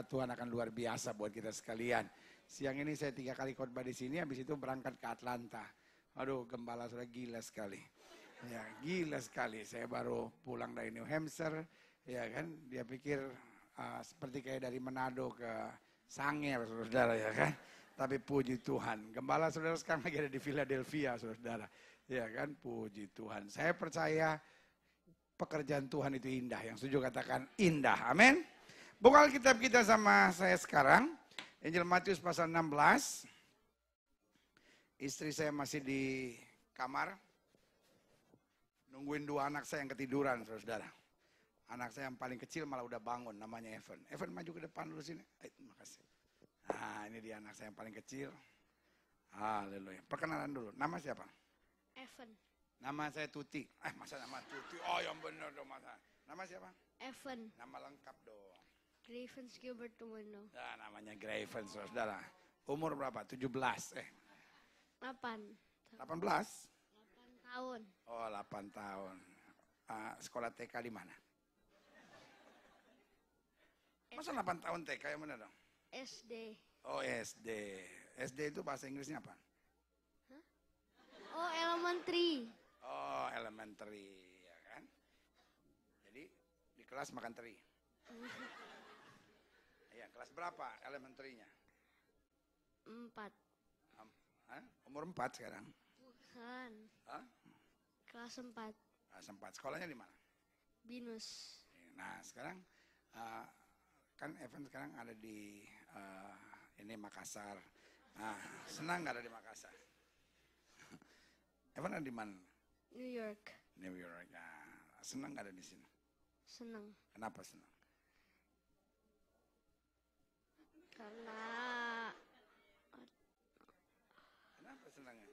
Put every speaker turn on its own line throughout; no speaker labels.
berkat Tuhan akan luar biasa buat kita sekalian. Siang ini saya 3 kali khotbah di sini, habis itu berangkat ke Atlanta. Aduh, gembala sudah gila sekali. Ya, gila sekali. Saya baru pulang dari New Hampshire, ya kan. Dia pikir seperti kayak dari Manado ke Sangir, saudara, ya kan. Tapi puji Tuhan, gembala saudara sekarang lagi ada di Philadelphia, saudara. Ya kan, puji Tuhan. Saya percaya pekerjaan Tuhan itu indah. Yang setuju katakan indah, amin. Buka Alkitab kita sama saya sekarang. Injil Matius pasal 16. Istri saya masih di kamar. Nungguin 2 anak saya yang ketiduran, saudara. Anak saya yang paling kecil malah udah bangun, namanya Evan. Evan maju ke depan dulu sini. Terima kasih. Nah, ini dia anak saya yang paling kecil. Haleluya. Perkenalan dulu. Nama siapa?
Evan.
Nama saya Tuti. Masa nama Tuti? Oh, yang benar dong masa. Nama siapa?
Evan.
Nama lengkap dong.
Gravens Gilbert Tumeno.
Ya, namanya Gravens, saudara. Umur berapa? 17.
8
18?
tahun.
Oh, 8 tahun. Sekolah TK di mana? Masa 8 tahun TK yang mana dong?
SD.
Oh, SD. SD itu bahasa Inggrisnya apa?
Hah? Oh, elementary.
Oh, elementary, ya kan? Jadi di kelas makan teri. Iya, kelas berapa elementarynya?
4.
Umur 4 sekarang?
Bukan.
Hah?
Kelas 4.
Kelas 4. Sekolahnya di mana?
Binus.
Nah, sekarang kan Evan sekarang ada di ini Makassar. Nah, senang nggak ada di Makassar? Evan ada di mana?
New York.
New York. Nah, senang nggak ada di sini?
Senang.
Kenapa senang?
Karena
Kenapa senangnya?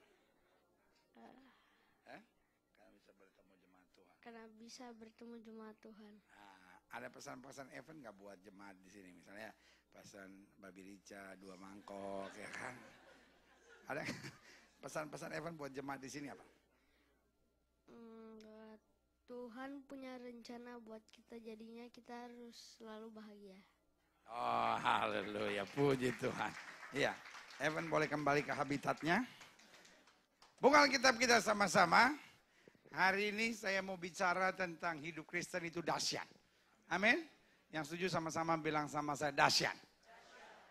Karena bisa bertemu jemaat Tuhan.
karena bisa bertemu jemaat Tuhan.
Nah, ada pesan-pesan Evan nggak buat jemaat di sini? Misalnya pesan Babi Rica 2 mangkok, ya kan? Ada pesan-pesan Evan buat jemaat di sini apa?
Tuhan punya rencana buat kita, jadinya kita harus selalu bahagia.
Oh, haleluya, puji Tuhan. Iya, Evan boleh kembali ke habitatnya. Buka Alkitab kita sama-sama. Hari ini saya mau bicara tentang hidup Kristen itu dahsyat. Amin. Yang setuju sama-sama bilang sama saya dahsyat.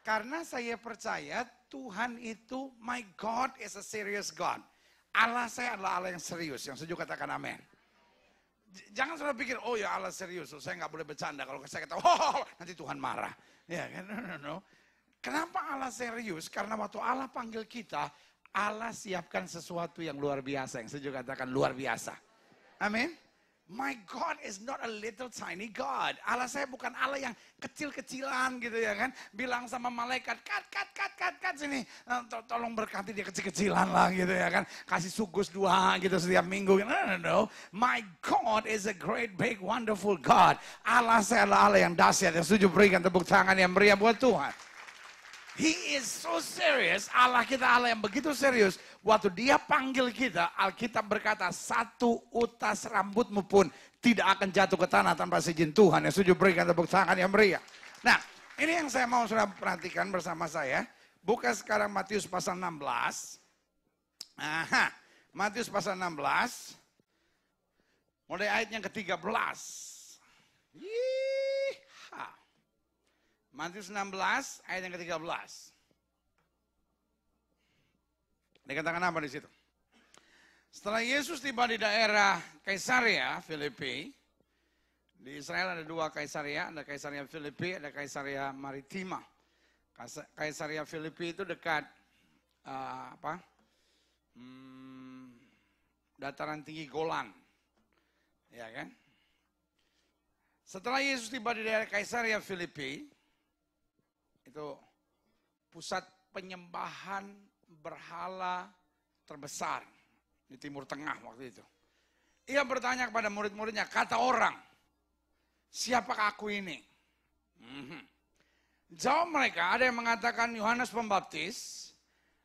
Karena saya percaya Tuhan itu, my God is a serious God. Allah saya adalah Allah yang serius. Yang setuju katakan amin. Jangan selalu pikir, oh ya Allah serius, saya nggak boleh bercanda. Kalau saya kata, oh nanti Tuhan marah. Ya kan, no. Kenapa Allah serius? Karena waktu Allah panggil kita, Allah siapkan sesuatu yang luar biasa. Yang setuju katakan luar biasa. Amin. My God is not a little tiny God. Allah saya bukan Allah yang kecil-kecilan gitu ya kan. Bilang sama malaikat, cut sini. Tolong berkati dia kecil-kecilan lah gitu ya kan. Kasih sugus 2 gitu setiap minggu. No. My God is a great, big, wonderful God. Allah saya adalah Allah yang dahsyat. Yang setuju berikan tepuk tangan yang meriah buat Tuhan. He is so serious. Allah kita Allah yang begitu serius. Waktu dia panggil kita, Alkitab berkata, 1 utas rambutmu pun tidak akan jatuh ke tanah tanpa izin Tuhan. Yang setuju berikan tepuk tangan yang meriah. Nah, ini yang saya mau sudah perhatikan bersama saya. Buka sekarang Matius pasal 16. Matius pasal 16. Mulai ayat yang ke-13. Matius 16 ayat yang ke-13. Dikatakan apa di situ? Setelah Yesus tiba di daerah Kaisaria Filipi, di Israel ada 2 Kaisaria, ada Kaisaria Filipi, ada Kaisaria Maritima. Kaisaria Filipi itu dekat dataran tinggi Golan, ya kan? Setelah Yesus tiba di daerah Kaisaria Filipi, itu pusat penyembahan berhala terbesar di Timur Tengah waktu itu. Ia bertanya kepada murid-muridnya, kata orang, siapakah aku ini? Jawab mereka, ada yang mengatakan Yohanes Pembaptis,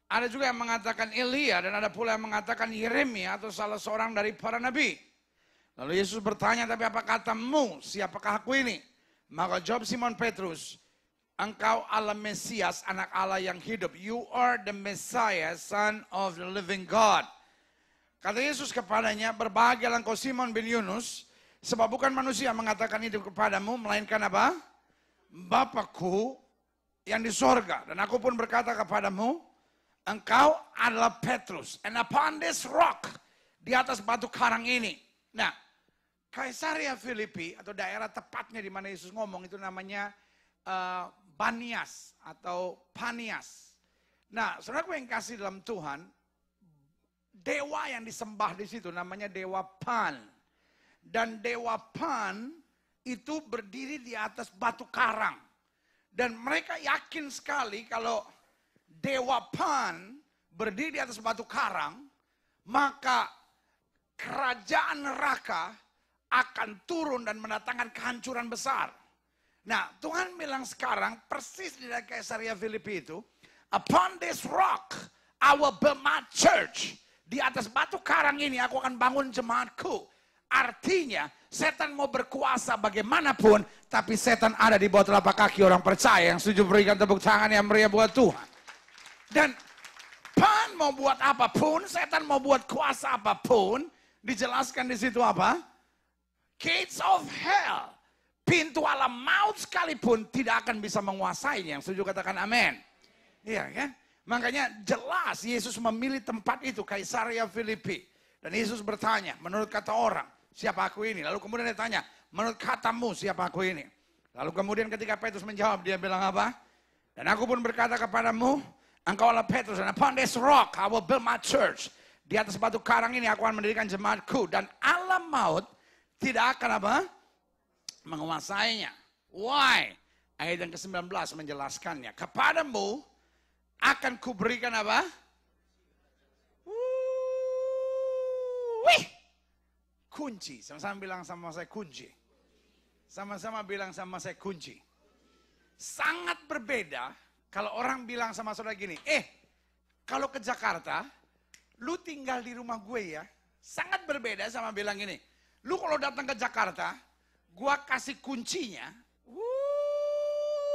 ada juga yang mengatakan Elia, dan ada pula yang mengatakan Yeremia atau salah seorang dari para nabi. Lalu Yesus bertanya, tapi apa katamu, siapakah aku ini? Maka jawab Simon Petrus, engkau Allah Mesias, anak Allah yang hidup. You are the Messiah, son of the living God. Kata Yesus kepadanya, berbahagialah engkau Simon bin Yunus, sebab bukan manusia mengatakan itu kepadamu, melainkan apa? Bapakku yang di sorga. Dan aku pun berkata kepadamu, engkau adalah Petrus. And upon this rock, di atas batu karang ini. Nah, Kaisaria Filipi atau daerah tepatnya di mana Yesus ngomong itu namanya Banias atau Panias. Nah, saudaraku yang kasih dalam Tuhan, dewa yang disembah di situ namanya Dewa Pan. Dan Dewa Pan itu berdiri di atas batu karang. Dan mereka yakin sekali kalau Dewa Pan berdiri di atas batu karang, maka kerajaan neraka akan turun dan mendatangkan kehancuran besar. Nah, Tuhan bilang sekarang persis di daerah Kaisaria Filipi itu, upon this rock I will build my church. Di atas batu karang ini aku akan bangun jemaatku. Artinya setan mau berkuasa bagaimanapun, tapi setan ada di bawah telapak kaki orang percaya yang setuju berikan tepuk tangan yang meriah buat Tuhan. Dan Pan mau buat apapun, setan mau buat kuasa apapun, dijelaskan di situ apa? Gates of hell. Pintu alam maut sekalipun tidak akan bisa menguasainya. Yang setuju katakan amin. Iya kan? Makanya jelas Yesus memilih tempat itu, Kaisaria Filipi. Dan Yesus bertanya, menurut kata orang, siapa aku ini? Lalu kemudian dia tanya, menurut katamu siapa aku ini? Lalu kemudian ketika Petrus menjawab, dia bilang apa? Dan aku pun berkata kepadamu, engkau adalah Petrus, and upon this rock I will build my church. Di atas batu karang ini aku akan mendirikan jemaatku. Dan alam maut tidak akan apa? Menguasainya. Why? Ayat yang ke-19 menjelaskannya. Kepadamu akan kuberikan apa? Wih! Kunci. Sama-sama bilang sama saya kunci. Sama-sama bilang sama saya kunci. Sangat berbeda kalau orang bilang sama saudara gini, kalau ke Jakarta, lu tinggal di rumah gue ya. Sangat berbeda sama bilang gini, lu kalau datang ke Jakarta, gua kasih kuncinya.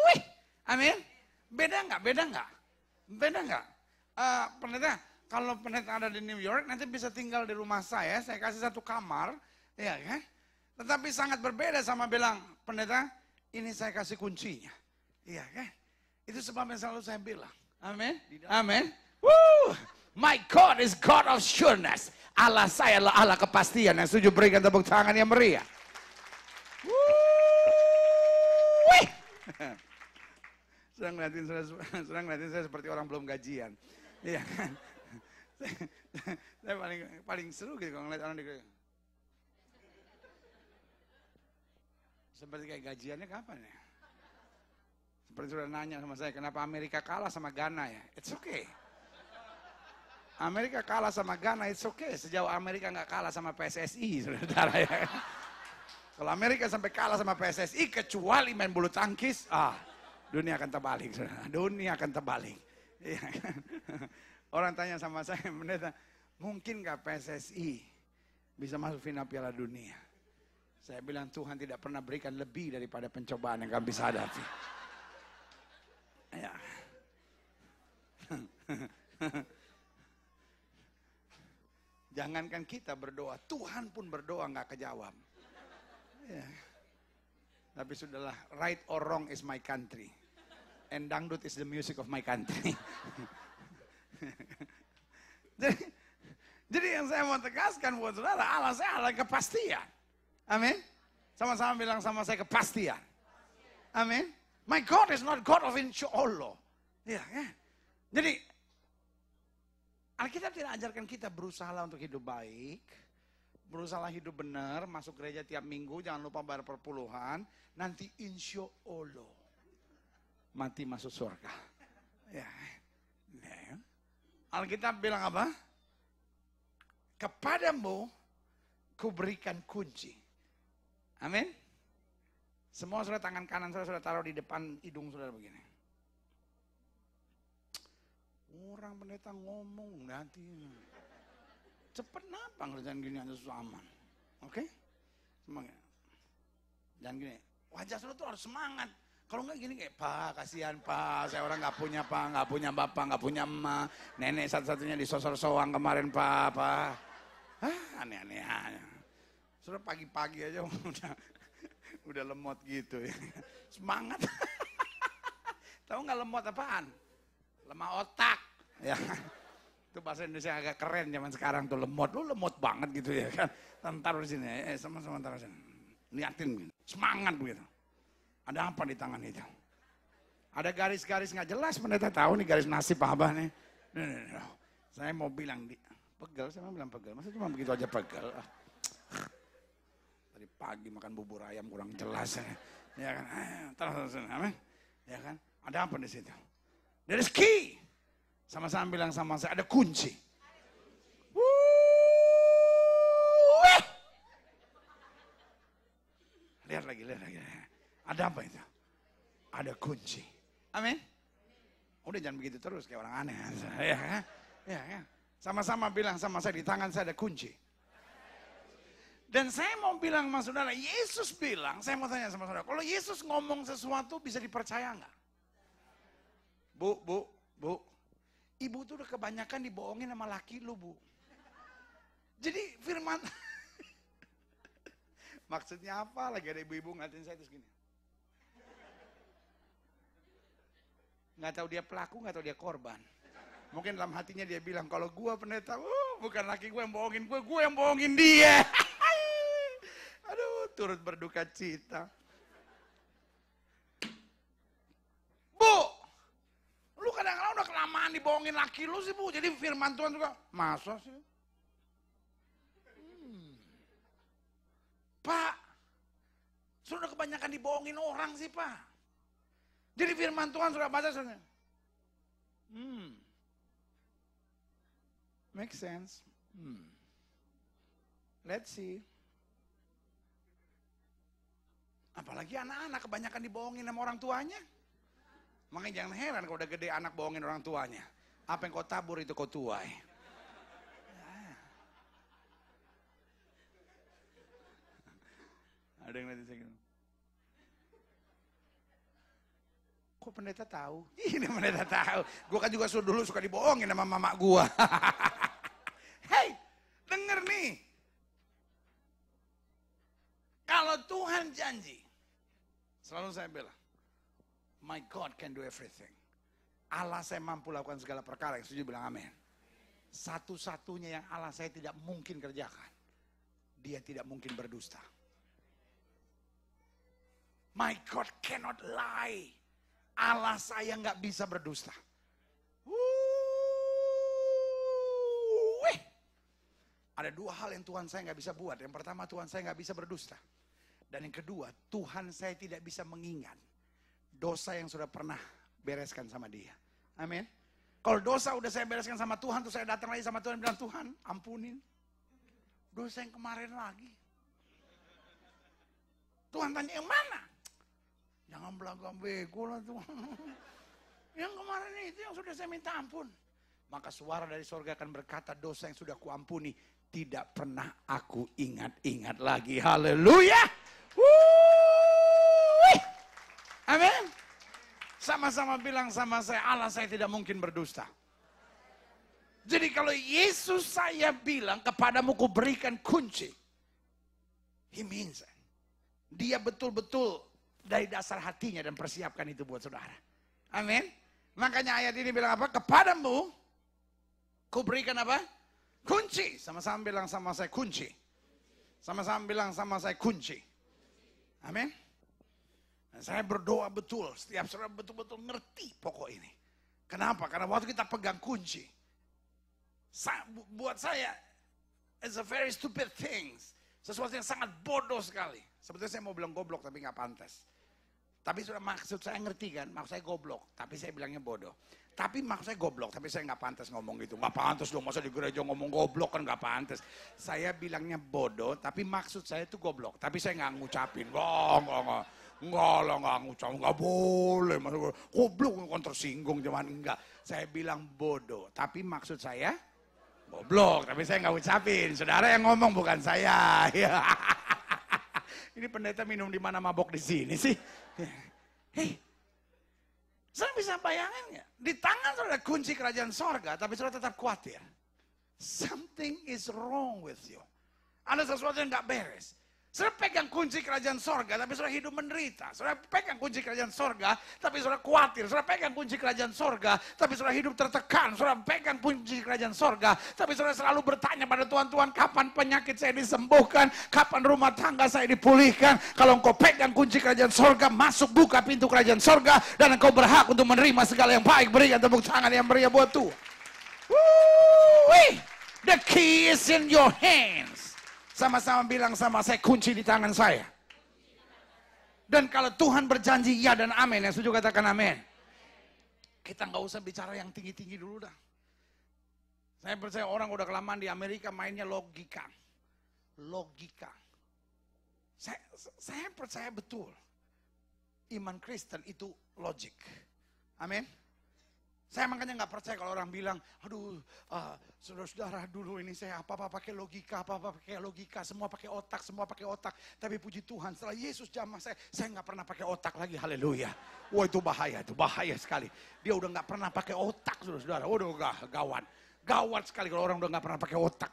Wih, amin. Beda nggak? Beda nggak? Beda nggak? Pendeta, kalau pendeta ada di New York, nanti bisa tinggal di rumah saya kasih satu kamar, ya kan? Tetapi sangat berbeda sama bilang, pendeta, ini saya kasih kuncinya, iya kan? Itu sebabnya selalu saya bilang, amin, amin. Woo, my God is God of sureness. Allah saya adalah Allah kepastian. Yang setuju berikan tepuk tangan yang meriah. Wih. Sedang ngeliatin saya seperti orang belum gajian. Iya kan? Saya paling seru gitu kalau ngeliat orang di seperti kayak gajiannya kapan ya? Seperti sudah nanya sama saya, kenapa Amerika kalah sama Ghana ya? It's okay. Amerika kalah sama Ghana, it's okay. Sejauh Amerika nggak kalah sama PSSI, saudara ya. Kalau Amerika sampai kalah sama PSSI, kecuali main bulu tangkis, dunia akan terbalik, saudara. Dunia akan terbalik. Iya kan? Orang tanya sama saya, pendeta, mungkin nggak PSSI bisa masuk final Piala Dunia? Saya bilang Tuhan tidak pernah berikan lebih daripada pencobaan yang kami bisa hadapi. Ya. Jangankan kita berdoa, Tuhan pun berdoa nggak kejawab. Ya. Tapi sudahlah, right or wrong is my country. And dangdut is the music of my country. Jadi yang saya mau tegaskan buat saudara, Allah saya Allah kepastian. Amin. Sama-sama bilang sama saya kepastian. Amin. My God is not God of insyaallah. Ya, ya. Jadi Alkitab tidak ajarkan kita berusaha untuk hidup baik, berusaha hidup benar, masuk gereja tiap minggu, jangan lupa bayar perpuluhan, nanti insya Allah mati masuk surga. Ya. Alkitab bilang apa? Kepadamu kuberikan kunci. Amin. Semua saudara tangan kanan saudara taruh di depan hidung saudara begini. Orang pendeta ngomong nanti. Cepet napa ngerjain gini aja susah aman. Oke? Semangat. Jangan gini. Wajah saudara tuh harus semangat. Kalau enggak gini kayak, Pak, kasihan Pak, saya orang nggak punya Pak, nggak punya bapak, nggak punya emak, nenek satu-satunya disosor soang kemarin Pak. Aneh-aneh aja. Sudah pagi-pagi aja udah lemot gitu ya. Semangat. Tahu nggak lemot apaan? Lemah otak. Ya. Itu bahasa Indonesia agak keren zaman sekarang tuh, lemot. Lu lemot banget gitu ya kan. Taruh di sini, sama-sama taruh sini. Liatin, semangat begitu. Ada apa di tangan itu? Ada garis-garis nggak jelas, pendeta tahu nih garis nasib Abah nih. Saya mau bilang, pegel, saya mau bilang pegel. Masa cuma begitu aja pegel? Tadi pagi makan bubur ayam kurang jelas. Ya kan, terus, amin. Ya kan, ada apa di situ? There is key. Sama-sama bilang sama saya, ada kunci. Lihat lagi. Ada apa itu? Ada kunci. Amin. Udah jangan begitu terus kayak orang aneh. Ya. Sama-sama bilang sama saya, di tangan saya ada kunci. Dan saya mau bilang sama saudara, Yesus bilang, saya mau tanya sama saudara, kalau Yesus ngomong sesuatu bisa dipercaya nggak? Bu, ibu tuh udah kebanyakan dibohongin sama laki lu, Bu. Jadi firman, maksudnya apa? Lagi ada ibu-ibu ngeliatin saya terus gini. Nggak tahu dia pelaku, nggak tahu dia korban. Mungkin dalam hatinya dia bilang, kalau gua pendeta, bukan laki gue yang bohongin gue yang bohongin dia. Aduh, turut berduka cita. Bu, lu kadang-kadang udah kelamaan dibohongin laki lu sih, Bu. Jadi firman Tuhan juga, masa sih? Pak, sudah kebanyakan dibohongin orang sih, Pak. Jadi firman Tuhan sudah baca saudara. Make sense. Let's see. Apalagi anak-anak kebanyakan dibohongin sama orang tuanya. Makanya jangan heran kalau udah gede anak bohongin orang tuanya. Apa yang kau tabur itu kau tuai. Ada yang nanti saya gitu. Kok pendeta tahu? Ini pendeta tahu. Gue kan juga dulu suka dibohongin sama mama gue. Hei, denger nih. Kalau Tuhan janji, selalu saya bilang, my God can do everything. Allah saya mampu lakukan segala perkara, yang setuju bilang amin. Satu-satunya yang Allah saya tidak mungkin kerjakan, dia tidak mungkin berdusta. My God cannot lie. Allah saya nggak bisa berdusta. Ada dua hal yang Tuhan saya nggak bisa buat. Yang pertama, Tuhan saya nggak bisa berdusta. Dan yang kedua, Tuhan saya tidak bisa mengingat dosa yang sudah pernah bereskan sama dia. Amin. Kalau dosa udah saya bereskan sama Tuhan, terus saya datang lagi sama Tuhan dan bilang, Tuhan ampunin dosa yang kemarin lagi. Tuhan tanya, yang mana? Jangan belagak bego lah Tuhan. Yang kemarin itu yang sudah saya minta ampun. Maka suara dari sorga akan berkata, dosa yang sudah kuampuni tidak pernah aku ingat-ingat lagi. Haleluya. Amin. Sama-sama bilang sama saya, Allah saya tidak mungkin berdusta. Jadi kalau Yesus saya bilang, kepadamu ku berikan kunci, He means it. Dia betul-betul dari dasar hatinya dan persiapkan itu buat saudara. Amin. Makanya ayat ini bilang apa? Kepadamu ku berikan apa? Kunci. Sama-sama bilang sama saya kunci. Sama-sama bilang sama saya kunci. Amin. Dan saya berdoa betul, setiap saudara betul-betul ngerti pokok ini. Kenapa? Karena waktu kita pegang kunci, buat saya, it's a very stupid things. Sesuatu yang sangat bodoh sekali. Sebetulnya saya mau bilang goblok tapi nggak pantas. Tapi sudah maksud saya ngerti kan, maksud saya goblok, tapi saya bilangnya bodoh. Tapi maksud saya goblok, tapi saya nggak pantas ngomong gitu. Nggak pantas dong, masa di gereja ngomong goblok kan nggak pantas. Saya bilangnya bodoh, tapi maksud saya itu goblok. Tapi saya nggak ngucapin, nggak ngucap, nggak boleh. Maksud goblok kan tersinggung, cuman enggak. Saya bilang bodoh, tapi maksud saya goblok, tapi saya nggak ucapin. Saudara yang ngomong bukan saya. Ini pendeta minum di mana mabok di sini sih? Hei, saudara bisa bayangin nggak? Di tangan saudara kunci kerajaan sorga, tapi saudara tetap khawatir. Something is wrong with you. Ada sesuatu yang nggak beres. Saudara pegang kunci kerajaan sorga, tapi saudara hidup menderita. Saudara pegang kunci kerajaan sorga, tapi saudara khawatir. Saudara pegang kunci kerajaan sorga, tapi saudara hidup tertekan. Saudara pegang kunci kerajaan sorga, tapi saudara selalu bertanya pada Tuhan, Tuhan kapan penyakit saya disembuhkan? Kapan rumah tangga saya dipulihkan? Kalau engkau pegang kunci kerajaan sorga, masuk buka pintu kerajaan sorga, dan engkau berhak untuk menerima segala yang baik. Berikan tepuk tangan yang meriah buat Tuhan. The key is in your hands. Sama-sama bilang sama saya, kunci di tangan saya. Dan kalau Tuhan berjanji ya dan amin, yang setuju katakan amin. Kita nggak usah bicara yang tinggi-tinggi dulu dah. Saya percaya orang udah kelamaan di Amerika mainnya logika. Logika. Saya percaya betul. Iman Kristen itu logik. Amin. Saya makanya nggak percaya kalau orang bilang, aduh, saudara-saudara dulu ini saya apa-apa pakai logika, apa-apa pakai logika, semua pakai otak, semua pakai otak. Tapi puji Tuhan, setelah Yesus jamah saya nggak pernah pakai otak lagi, haleluya. Wah itu bahaya sekali. Dia udah nggak pernah pakai otak, saudara-saudara. Waduh, gawat sekali kalau orang udah nggak pernah pakai otak.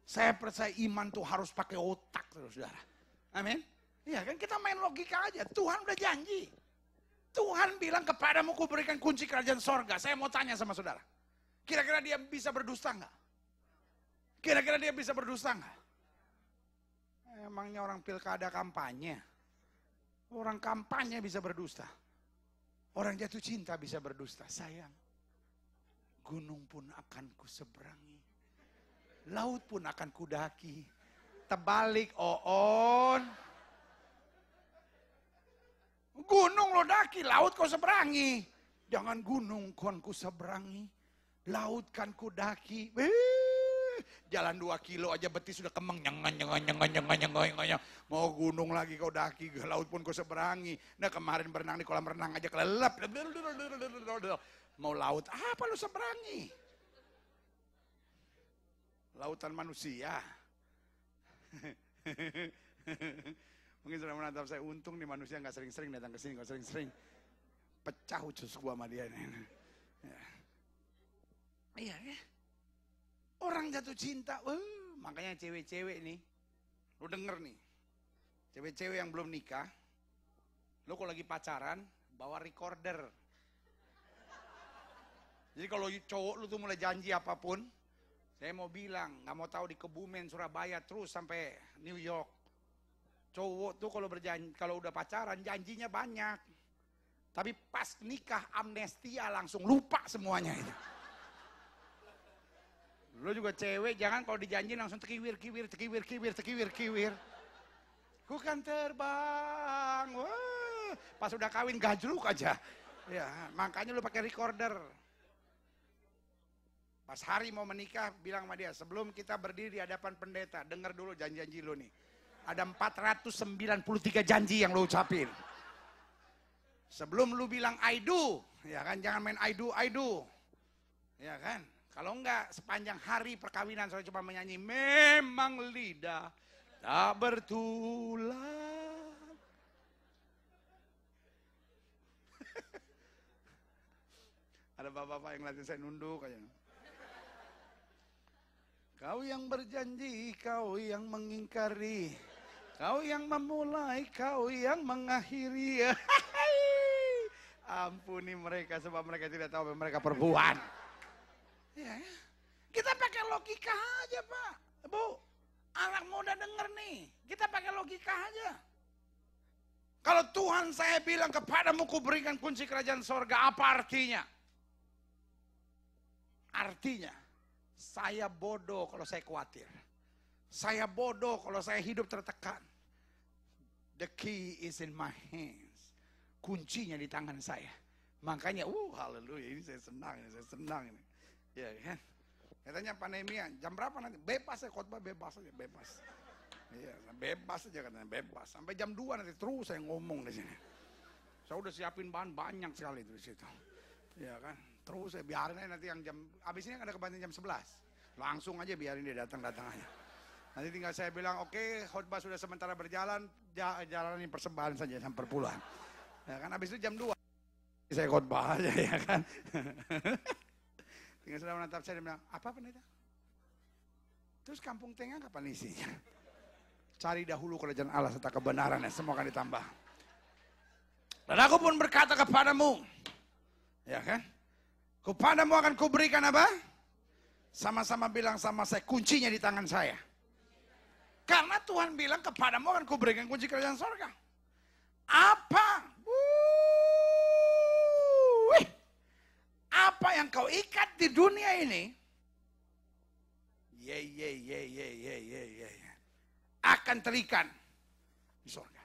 Saya percaya iman tuh harus pakai otak, saudara-saudara. Amin. Iya kan kita main logika aja. Tuhan udah janji. Tuhan bilang kepadamu ku berikan kunci kerajaan sorga. Saya mau tanya sama saudara. Kira-kira dia bisa berdusta enggak? Kira-kira dia bisa berdusta enggak? Emangnya orang pilkada kampanye? Orang kampanye bisa berdusta. Orang jatuh cinta bisa berdusta. Sayang, gunung pun akan kuseberangi. Laut pun akan kudaki. Terbalik, Oon. Gunung lo daki, laut kau seberangi. Jangan gunung kan ku seberangi, laut kan ku daki. Jalan 2 kilo aja betis sudah kemeng. Mau gunung lagi kau daki, laut pun kau seberangi. Nah kemarin berenang di kolam renang aja kelelep. Mau laut apa lu seberangi? Lautan manusia. Mungkin sudah menatap saya, untung nih manusia nggak sering-sering datang ke sini, nggak sering-sering pecah usus gua sama dia nih. Iya ya. Orang jatuh cinta, makanya cewek-cewek nih, lu denger nih, cewek-cewek yang belum nikah, lu kalau lagi pacaran bawa recorder. Jadi kalau cowok lu tuh mulai janji apapun, saya mau bilang, nggak mau tahu di Kebumen, Surabaya terus sampai New York. Cowok tuh kalau berjanji, kalau udah pacaran janjinya banyak. Tapi pas nikah amnesia langsung lupa semuanya itu. Lo juga cewek jangan kalau dijanji langsung tekiwir. Ku kan terbang. Wah, pas udah kawin gajruk aja. Ya, makanya lu pakai recorder. Pas hari mau menikah bilang sama dia, sebelum kita berdiri di hadapan pendeta, dengar dulu janji-janji lo nih. Ada 493 janji yang lo ucapin. Sebelum lu bilang I do, ya kan, jangan main I do. Ya kan? Kalau enggak sepanjang hari perkawinan saya cuma menyanyi memang lidah tak bertulang. Ada bapak-bapak yang ngeliatin saya nunduk aja. Kau yang berjanji, kau yang mengingkari. Kau yang memulai, kau yang mengakhiri. Ampuni mereka sebab mereka tidak tahu apa yang mereka perbuat. Ya, kita pakai logika aja Pak, Bu. Anak muda denger nih, kita pakai logika aja. Kalau Tuhan saya bilang kepadamu ku berikan kunci kerajaan sorga, apa artinya? Artinya, saya bodoh kalau saya khawatir. Saya bodoh kalau saya hidup tertekan. The key is in my hands. Kuncinya di tangan saya. Makanya, haleluya, ini saya senang ini. Ya kan? Katanya Panemia, jam berapa nanti? Bebas ya khotbah, bebas aja, bebas. Iya, bebas aja katanya, bebas. Sampai jam 2 nanti terus saya ngomong di sini. Saya udah siapin bahan banyak sekali itu di situ. Ya kan? Terus saya biarin aja nanti yang jam, abis ini ada kebantian jam 11. Langsung aja biarin dia datang aja. Nanti tinggal saya bilang, oke, khotbah sudah sementara berjalan, jalani persembahan saja sampai perpuluhan. Ya kan habis itu jam 2 saya khotbah aja ya kan. Tinggal sudah menatap saya dan bilang, apa pendeta? Terus kampung tengah kapan isinya? Cari dahulu kerajaan Allah serta kebenaran yang semua akan ditambah. Dan aku pun berkata kepadamu, ya kan? Kepadamu akan kuberikan apa? Sama-sama bilang sama saya, kuncinya di tangan saya. Karena Tuhan bilang kepadamu akan kuberikan kunci kerajaan sorga. Apa? Apa yang kau ikat di dunia ini, akan terikat di sorga.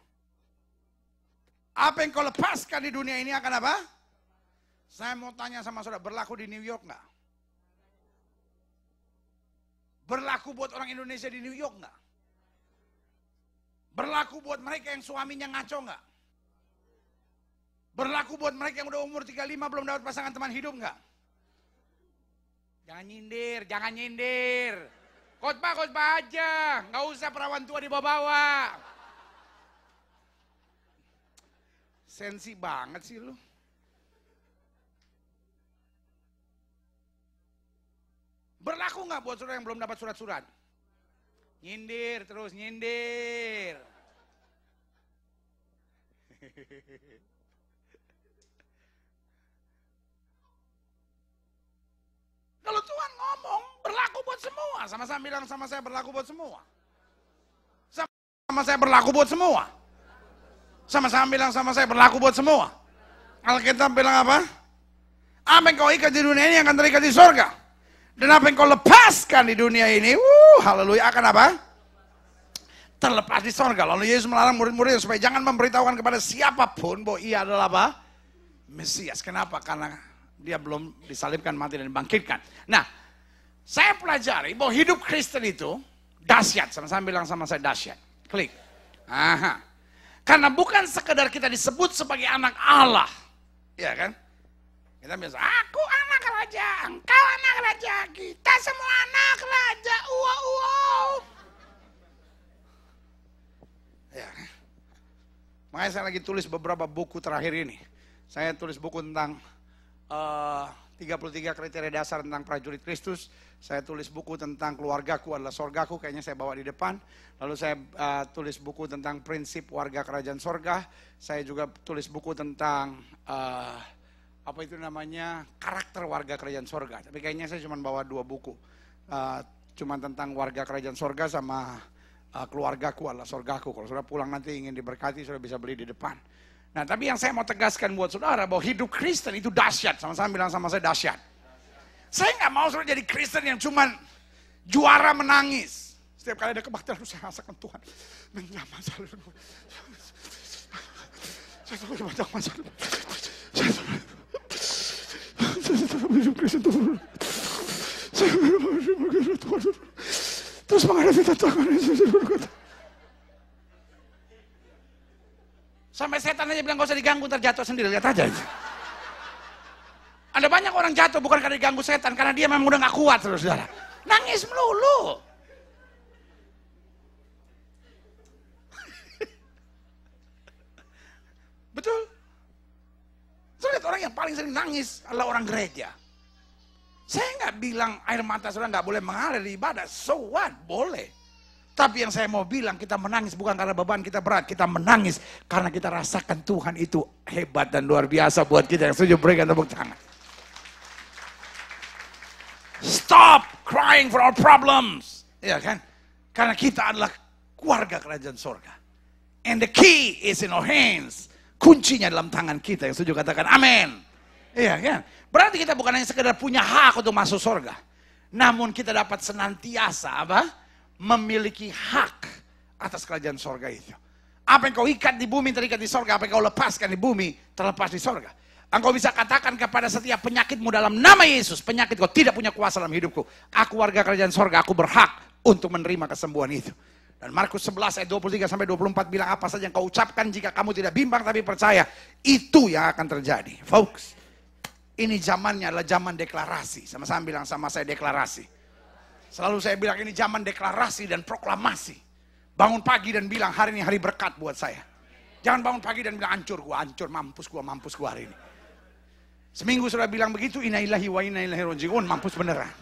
Apa yang kau lepaskan di dunia ini akan apa? Saya mau tanya sama saudara, berlaku di New York nggak? Berlaku buat orang Indonesia di New York nggak? Berlaku buat mereka yang suaminya ngaco nggak? Berlaku buat mereka yang udah umur 35 belum dapat pasangan teman hidup nggak? Jangan nyindir, jangan nyindir. Khotbah aja, nggak usah perawan tua dibawa-bawa. Sensi banget sih lu. Berlaku nggak buat saudara yang belum dapat surat-surat? Nyindir, terus nyindir. Kalau Tuhan ngomong, berlaku buat semua. Sama-sama bilang sama saya, berlaku buat semua. Sama saya, berlaku buat semua. Sama-sama bilang sama saya, berlaku buat semua. Alkitab bilang apa? Apa yang kau ikat di dunia ini akan terikat di sorga. Dan apa yang kau lepaskan di dunia ini, haleluya, akan apa? Terlepas di sorga. Lalu Yesus melarang murid-muridnya supaya jangan memberitahukan kepada siapapun bahwa ia adalah apa? Mesias. Kenapa? Karena dia belum disalibkan, mati, dan dibangkitkan. Nah, saya pelajari bahwa hidup Kristen itu dahsyat. Sama-sama bilang sama saya, dahsyat. Klik. Aha. Karena bukan sekedar kita disebut sebagai anak Allah. Ya kan? Kita biasa, aku anak raja, engkau anak raja, kita semua anak raja. Wow. Ya. Makanya saya lagi tulis beberapa buku terakhir ini. Saya tulis buku tentang 33 kriteria dasar tentang prajurit Kristus. Saya tulis buku tentang keluargaku adalah sorgaku, kayaknya saya bawa di depan. Lalu saya tulis buku tentang prinsip warga kerajaan sorga. Saya juga tulis buku tentang apa itu namanya, karakter warga kerajaan sorga. Tapi kayaknya saya cuma bawa 2 buku. Cuma tentang warga kerajaan sorga sama keluargaku adalah sorgaku. Kalau saudara pulang nanti ingin diberkati, saudara bisa beli di depan. Nah, tapi yang saya mau tegaskan buat saudara bahwa hidup Kristen itu dahsyat. Sama-sama bilang sama saya, dahsyat. Saya nggak mau saudara jadi Kristen yang cuman juara menangis. Setiap kali ada kebaktian harus saya rasakan Tuhan menjamah selalu. Saya selalu dibaca masalah. Hidup Kristen Tuhan. Saya menghadapi Tuhan. Terus menghadapi tantangan yang sampai setan aja bilang gak usah diganggu, terjatuh sendiri, lihat aja. Ada banyak orang jatuh bukan karena diganggu setan, karena dia memang udah gak kuat, saudara. Nangis melulu. Betul. Saya lihat orang yang paling sering nangis adalah orang gereja. Saya nggak bilang air mata saudara nggak boleh mengalir di ibadah, so what? Boleh. Tapi yang saya mau bilang, kita menangis bukan karena beban kita berat, kita menangis karena kita rasakan Tuhan itu hebat dan luar biasa buat kita. Yang setuju berikan tepuk tangan. Stop crying for our problems, ya kan? Karena kita adalah keluarga kerajaan sorga. And the key is in our hands. Kuncinya dalam tangan kita. Yang setuju katakan amin. Iya kan? Berarti kita bukan hanya sekedar punya hak untuk masuk sorga. Namun kita dapat senantiasa apa? Memiliki hak atas kerajaan sorga itu. Apa yang kau ikat di bumi terikat di sorga. Apa yang kau lepaskan di bumi terlepas di sorga. Engkau bisa katakan kepada setiap penyakitmu dalam nama Yesus, penyakit kau tidak punya kuasa dalam hidupku. Aku warga kerajaan sorga, aku berhak untuk menerima kesembuhan itu. Dan Markus 11 ayat 23 sampai 24 bilang apa saja yang kau ucapkan jika kamu tidak bimbang tapi percaya, itu yang akan terjadi. Folks, ini zamannya adalah zaman deklarasi. Sama-sama bilang sama saya, deklarasi. Selalu saya bilang ini zaman deklarasi dan proklamasi. Bangun pagi dan bilang hari ini hari berkat buat saya. Jangan bangun pagi dan bilang hancur, mampus gua hari ini. Seminggu sudah bilang begitu, inna lillahi wa inna ilaihi raji'un, mampus beneran.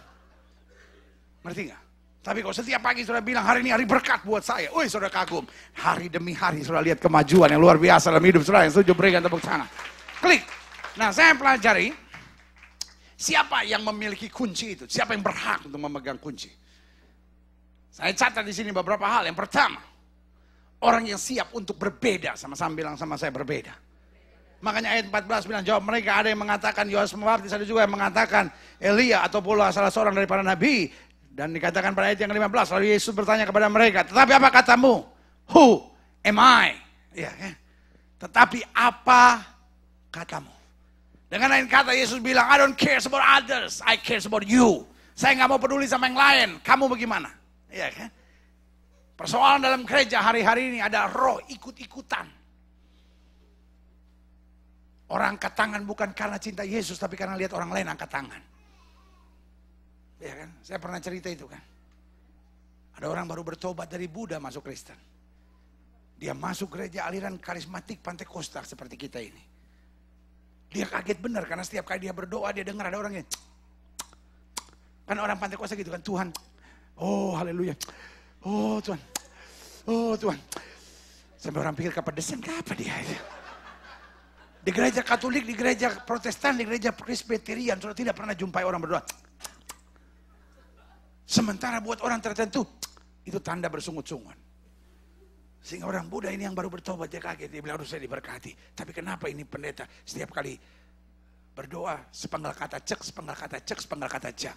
Ngerti nggak? Tapi kalau setiap pagi sudah bilang hari ini hari berkat buat saya, woi saudara kagum. Hari demi hari sudah lihat kemajuan yang luar biasa dalam hidup saudara. Yang setuju berikan tepuk tangan. Klik. Nah saya pelajari, siapa yang memiliki kunci itu? Siapa yang berhak untuk memegang kunci? Saya catat di sini beberapa hal. Yang pertama, orang yang siap untuk berbeda. Sama-sama bilang sama saya berbeda. Makanya ayat 14 bilang, jawab mereka, ada yang mengatakan Yohanes Pembaptis, ada juga yang mengatakan Elia atau pula salah seorang dari para nabi. Dan dikatakan pada ayat yang ke-15, lalu Yesus bertanya kepada mereka, tetapi apa katamu? Who am I? Ya, kan? Tetapi apa katamu? Dengan lain kata Yesus bilang, I don't care about others, I care about you. Saya nggak mau peduli sama yang lain, kamu bagaimana? Ya, kan? Persoalan dalam gereja hari-hari ini ada roh ikut-ikutan. Orang angkat tangan bukan karena cinta Yesus, tapi karena lihat orang lain angkat tangan. Ya kan? Saya pernah cerita itu kan. Ada orang baru bertobat dari Buddha masuk Kristen. Dia masuk gereja aliran karismatik Pantekostal seperti kita ini. Dia kaget benar karena setiap kali dia berdoa dia dengar ada orang yang kan orang Pantekostal gitu kan, Tuhan. Oh haleluya. Oh Tuhan. Oh Tuhan. Sampai orang pikir kepedesan apa dia itu. Di gereja Katolik, di gereja Protestan, di gereja Presbyterian, sudah tidak pernah jumpai orang berdoa. Sementara buat orang tertentu, itu tanda bersungut-sungut. Sehingga orang Buddha ini yang baru bertobat, dia kaget. Dia bilang, harus saya diberkati. Tapi kenapa ini pendeta setiap kali berdoa, sepenggal kata cek, sepenggal kata cek, sepenggal kata cek.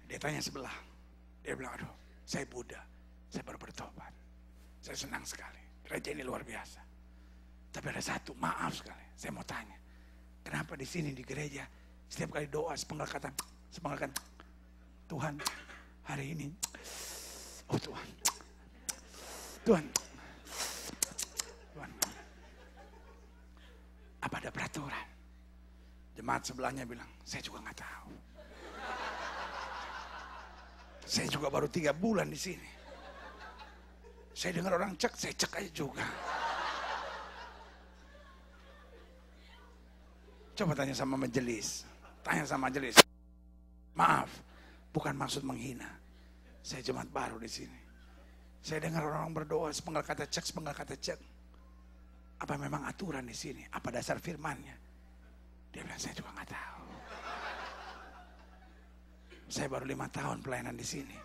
Dia tanya sebelah. Dia bilang, aduh, saya Buddha, saya baru bertobat. Saya senang sekali. Gereja ini luar biasa. Tapi ada satu, maaf sekali, saya mau tanya. Kenapa di sini di gereja, setiap kali doa, sepenggal kata, Tuhan, hari ini, oh Tuhan, Tuhan, apa ada peraturan? Jemaat sebelahnya bilang, saya juga nggak tahu. Saya juga baru 3 bulan di sini. Saya dengar orang cek, saya cek aja juga. Coba tanya sama majelis. Maaf, bukan maksud menghina. Saya jemaat baru di sini. Saya dengar orang berdoa sepenggal kata cek, sepenggal kata cek. Apa memang aturan di sini? Apa dasar firmannya? Dia bilang saya juga nggak tahu. Saya baru 5 tahun pelayanan di sini.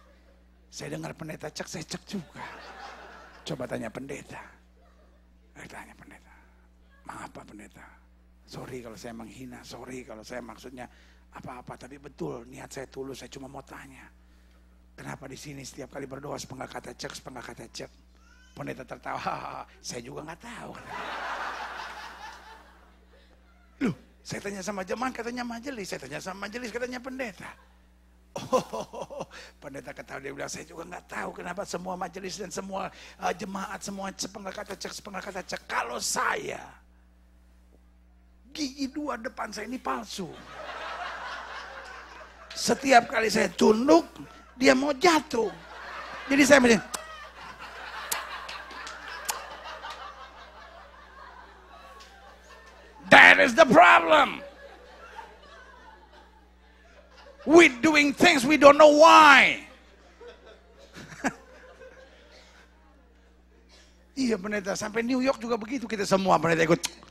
Saya dengar pendeta cek, saya cek juga. Coba tanya pendeta. Tanya pendeta. Maaf Pak Pendeta. Sorry kalau saya menghina, sorry kalau saya maksudnya apa-apa, tapi betul niat saya tulus, saya cuma mau tanya. Kenapa di sini setiap kali berdoa sepenggal kata cek, sepenggal kata cek. Pendeta tertawa, saya juga nggak tahu. Loh, saya tanya sama jemaat katanya majelis, saya tanya sama majelis katanya pendeta. Oh, pendeta ketawa, dia bilang saya juga nggak tahu kenapa semua majelis dan semua jemaat semua sepenggal kata cek, sepenggal kata cek. Kalau saya gigi 2 depan saya ini palsu. Setiap kali saya tunduk, dia mau jatuh. Jadi saya mesti. That is the problem. We doing things we don't know why. Iya pendeta, sampai New York juga begitu, kita semua pendeta ikut.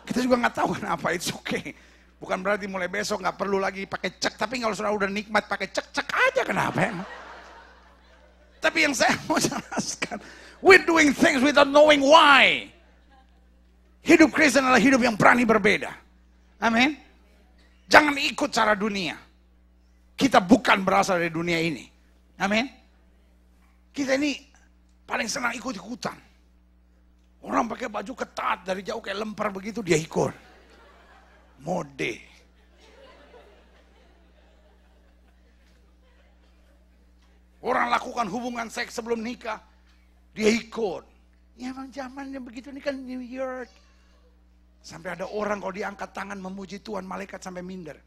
Kita juga nggak tahu kenapa, it's okay. Bukan berarti mulai besok nggak perlu lagi pakai cek, tapi kalau sudah udah nikmat pakai cek aja kenapa ya? Tapi yang saya mau jelaskan, we're doing things without knowing why. Hidup Kristen adalah hidup yang berani berbeda. Amin. Jangan ikut cara dunia. Kita bukan berasal dari dunia ini. Amin. Kita ini paling senang ikut-ikutan. Orang pakai baju ketat dari jauh kayak lempar begitu dia ikut. Mode. Orang lakukan hubungan seks sebelum nikah, dia ikut. Ya emang zamannya begitu, ini kan New York. Sampai ada orang kalau dia angkat tangan memuji Tuhan, malaikat sampai minder.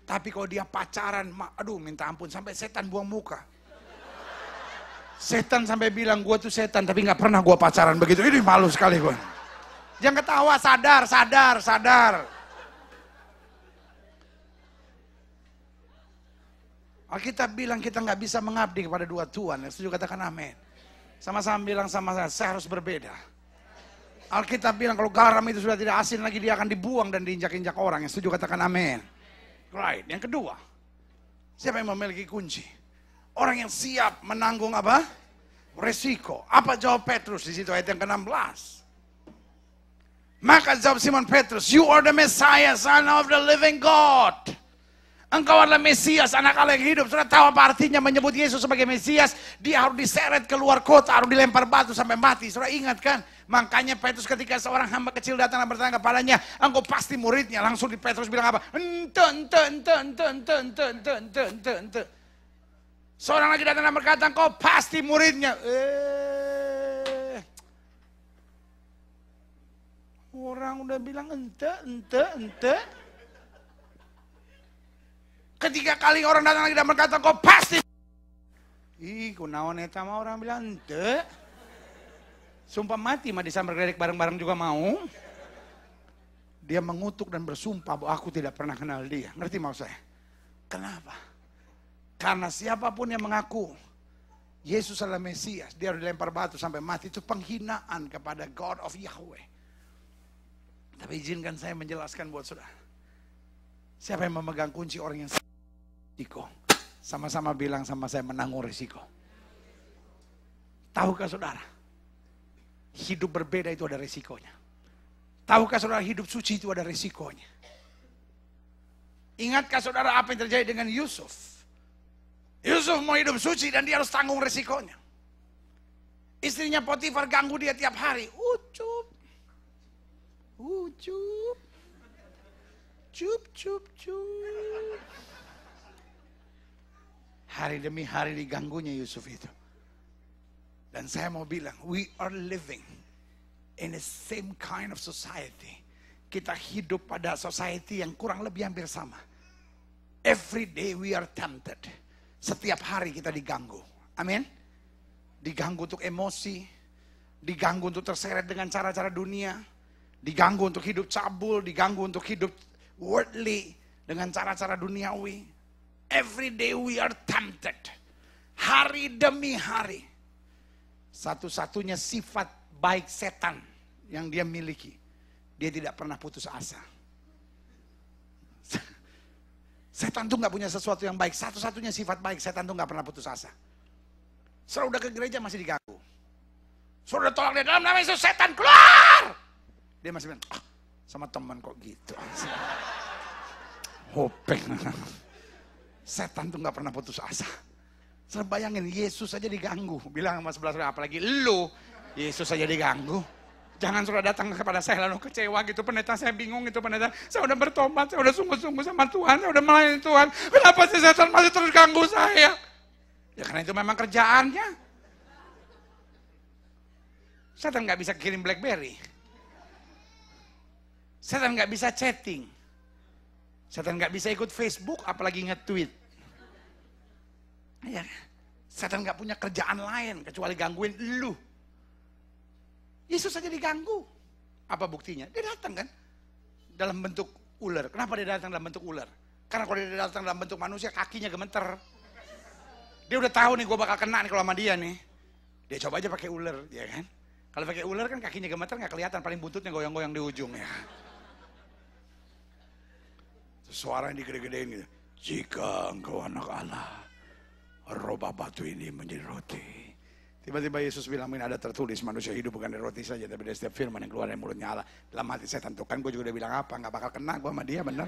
Tapi kalau dia pacaran, aduh minta ampun, sampai setan buang muka. Setan sampai bilang gue tuh setan tapi nggak pernah gue pacaran begitu. Ini malu sekali gue. Jangan ketawa, sadar. Alkitab bilang kita nggak bisa mengabdi kepada dua Tuhan. Yang setuju katakan amin. Sama-sama bilang sama saya harus berbeda. Alkitab bilang kalau garam itu sudah tidak asin lagi dia akan dibuang dan diinjak-injak orang. Yang setuju katakan amin. Right. Yang kedua, siapa yang memiliki kunci? Orang yang siap menanggung apa? Resiko. Apa jawab Petrus di situ ayat yang ke-16? Maka jawab Simon Petrus, you are the Messiah, son of the living God. Engkau adalah Mesias, anak Allah yang hidup. Sudah tahu apa artinya menyebut Yesus sebagai Mesias? Dia harus diseret keluar kota, harus dilempar batu sampai mati. Sudah ingat kan? Makanya Petrus ketika seorang hamba kecil datang dan bertanya kepadanya, engkau pasti muridnya. Langsung di Petrus bilang apa? Ente. Seorang lagi datang dan berkata, engkau pasti muridnya. Orang udah bilang ente. Ketiga kali orang datang lagi dan berkata, kau pasti. Ih, kunaon eta mah orang bilang ente. Sumpah mati mah disambar geledek bareng-bareng juga mau. Dia mengutuk dan bersumpah bahwa aku tidak pernah kenal dia. Ngerti maksud saya? Kenapa? Karena siapapun yang mengaku Yesus adalah Mesias, dia harus dilempar batu sampai mati. Itu penghinaan kepada God of Yahweh. Tapi izinkan saya menjelaskan buat saudara. Siapa yang memegang kunci orang yang risiko? Sama-sama bilang sama saya menanggung risiko. Tahukah saudara? Hidup berbeda itu ada risikonya. Tahukah saudara hidup suci itu ada risikonya? Ingatkah saudara apa yang terjadi dengan Yusuf? Yusuf mau hidup suci dan dia harus tanggung risikonya. Istrinya Potifar ganggu dia tiap hari. Ucup. Cup. Hari demi hari diganggunya Yusuf itu. Dan saya mau bilang, we are living in the same kind of society. Kita hidup pada society yang kurang lebih hampir sama. Every day we are tempted. Setiap hari kita diganggu. Amin. Diganggu untuk emosi. Diganggu untuk terseret dengan cara-cara dunia. Diganggu untuk hidup cabul. Diganggu untuk hidup worldly. Dengan cara-cara duniawi. Every day we are tempted. Hari demi hari. Satu-satunya sifat baik setan yang dia miliki. Dia tidak pernah putus asa. Setan tuh gak punya sesuatu yang baik. Satu-satunya sifat baik setan tuh gak pernah putus asa. Saudara udah ke gereja masih diganggu. Saudara tolak dia dalam nama Yesus, setan keluar. Dia masih bilang, sama teman kok gitu. Hopeng. Setan tuh gak pernah putus asa. Saya bayangin Yesus aja diganggu. Bilang sama sebelah saudara, apalagi lu. Yesus aja diganggu. Jangan saudara datang kepada saya lalu kecewa gitu. Pendeta saya bingung gitu pendeta. Saya udah bertobat, saya udah sungguh-sungguh sama Tuhan. Saya udah melayani Tuhan. Kenapa sih setan masih terus ganggu saya? Ya karena itu memang kerjaannya. Setan gak bisa kirim BlackBerry. Setan gak bisa chatting. Setan gak bisa ikut Facebook apalagi nge-tweet. Ya, setan gak punya kerjaan lain kecuali gangguin lu. Yesus saja diganggu. Apa buktinya? Dia datang kan dalam bentuk ular. Kenapa dia datang dalam bentuk ular? Karena kalau dia datang dalam bentuk manusia kakinya gemeter. Dia udah tahu nih gue bakal kena nih kalau sama dia nih. Dia coba aja pakai ular, ya kan? Kalau pakai ular kan kakinya gemeter nggak kelihatan, paling buntutnya goyang-goyang di ujung ya. Suara yang digede-gedein gitu. Jika engkau anak Allah, rubah batu ini menjadi roti. Tiba-tiba Yesus bilang, ini ada tertulis, manusia hidup bukan dari roti saja, tapi dari setiap firman yang keluar dari mulutnya Allah. Dalam hati saya tentukan, gue juga udah bilang apa, nggak bakal kena gue sama dia, bener.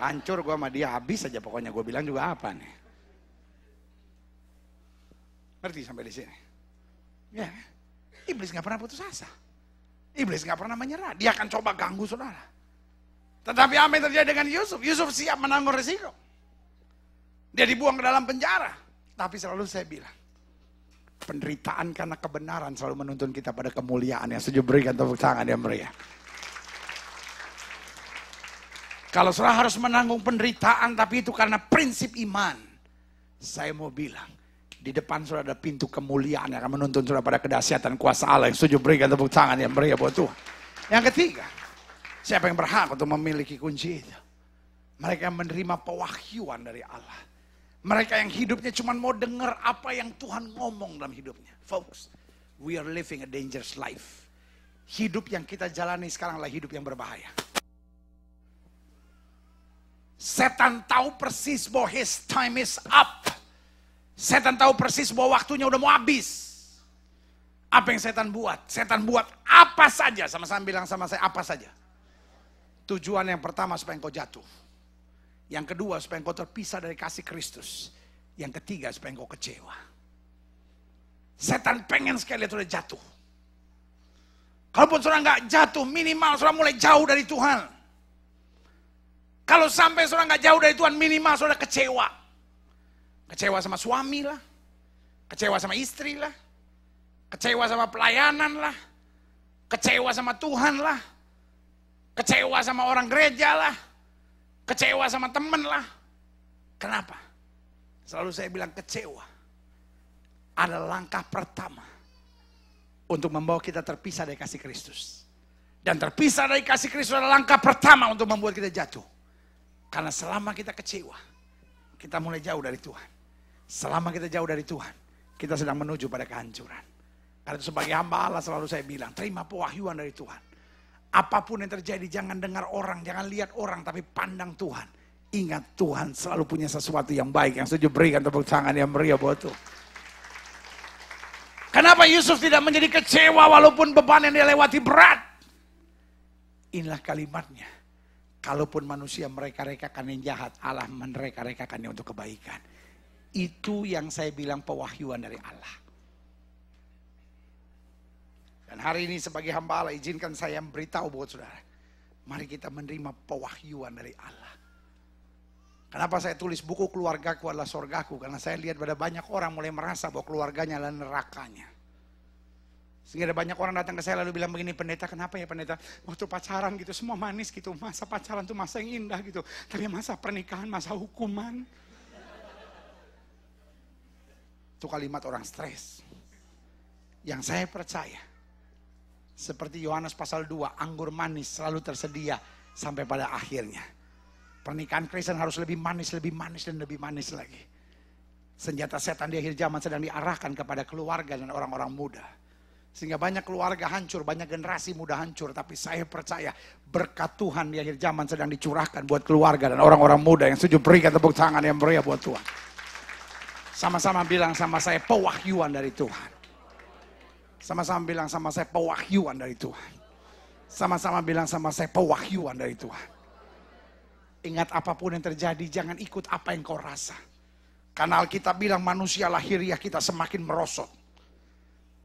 Hancur gue sama dia, habis aja pokoknya. Gue bilang juga apa nih. Ngerti sampai di sini? Ya, iblis nggak pernah putus asa. Iblis nggak pernah menyerah. Dia akan coba ganggu saudara. Tetapi apa yang terjadi dengan Yusuf? Yusuf siap menanggung risiko. Dia dibuang ke dalam penjara. Tapi selalu saya bilang, penderitaan karena kebenaran selalu menuntun kita pada kemuliaan. Yang setuju berikan tepuk tangan yang meriah. Kalau saudara harus menanggung penderitaan, tapi itu karena prinsip iman. Saya mau bilang, Di depan sudah ada pintu kemuliaan yang akan menuntun sudah pada kedahsyatan kuasa Allah. Yang setuju berikan tepuk tangan yang meriah buat Tuhan. Yang ketiga, siapa yang berhak untuk memiliki kunci itu? Mereka yang menerima pewahyuan dari Allah. Mereka yang hidupnya cuma mau dengar apa yang Tuhan ngomong dalam hidupnya. Folks, we are living a dangerous life. Hidup yang kita jalani sekarang adalah hidup yang berbahaya. Setan tahu persis bahwa his time is up. Setan tahu persis bahwa waktunya udah mau habis. Apa yang setan buat? Setan buat apa saja. Sama-sama bilang sama saya, apa saja. Tujuan yang pertama supaya engkau jatuh. Yang kedua supaya engkau terpisah dari kasih Kristus. Yang ketiga supaya engkau kecewa. Setan pengen sekali lihat saudara jatuh. Kalaupun saudara nggak jatuh, minimal saudara mulai jauh dari Tuhan. Kalau sampai saudara nggak jauh dari Tuhan, minimal saudara kecewa. Kecewa sama suami lah, kecewa sama istri lah, kecewa sama pelayanan lah, kecewa sama Tuhan lah, kecewa sama orang gereja lah, kecewa sama temen lah. Kenapa? Selalu saya bilang kecewa adalah langkah pertama untuk membawa kita terpisah dari kasih Kristus. Dan terpisah dari kasih Kristus adalah langkah pertama untuk membuat kita jatuh. Karena selama kita kecewa, kita mulai jauh dari Tuhan. Selama kita jauh dari Tuhan, kita sedang menuju pada kehancuran. Karena itu sebagai hamba Allah selalu saya bilang, terima pewahyuan dari Tuhan. Apapun yang terjadi, jangan dengar orang, jangan lihat orang, tapi pandang Tuhan. Ingat Tuhan selalu punya sesuatu yang baik. Yang setuju berikan tepuk tangan yang meriah buat Tuhan. Kenapa Yusuf tidak menjadi kecewa walaupun beban yang dia lewati berat? Inilah kalimatnya. Kalaupun manusia mereka-rekakan yang jahat, Allah mereka-rekakannya untuk kebaikan. Itu yang saya bilang pewahyuan dari Allah. Dan hari ini sebagai hamba Allah, izinkan saya memberitahu buat saudara. Mari kita menerima pewahyuan dari Allah. Kenapa saya tulis buku Keluargaku adalah Sorgaku? Karena saya lihat pada banyak orang mulai merasa bahwa keluarganya adalah nerakanya. Sehingga ada banyak orang datang ke saya lalu bilang begini, pendeta kenapa ya pendeta? Waktu pacaran gitu semua manis gitu. Masa pacaran tuh masa yang indah gitu. Tapi masa pernikahan, masa hukuman. Itu kalimat orang stres. Yang saya percaya, seperti Yohanes pasal 2, anggur manis selalu tersedia sampai pada akhirnya. Pernikahan Kristen harus lebih manis dan lebih manis lagi. Senjata setan di akhir zaman sedang diarahkan kepada keluarga dan orang-orang muda. Sehingga banyak keluarga hancur, banyak generasi muda hancur. Tapi saya percaya berkat Tuhan di akhir zaman sedang dicurahkan buat keluarga dan orang-orang muda yang setuju berikan tepuk tangan yang meriah buat Tuhan. Sama-sama bilang sama saya pewahyuan dari Tuhan. Sama-sama bilang sama saya pewahyuan dari Tuhan. Sama-sama bilang sama saya pewahyuan dari Tuhan. Ingat apapun yang terjadi jangan ikut apa yang kau rasa. Karena Alkitab bilang manusia lahiriah kita semakin merosot.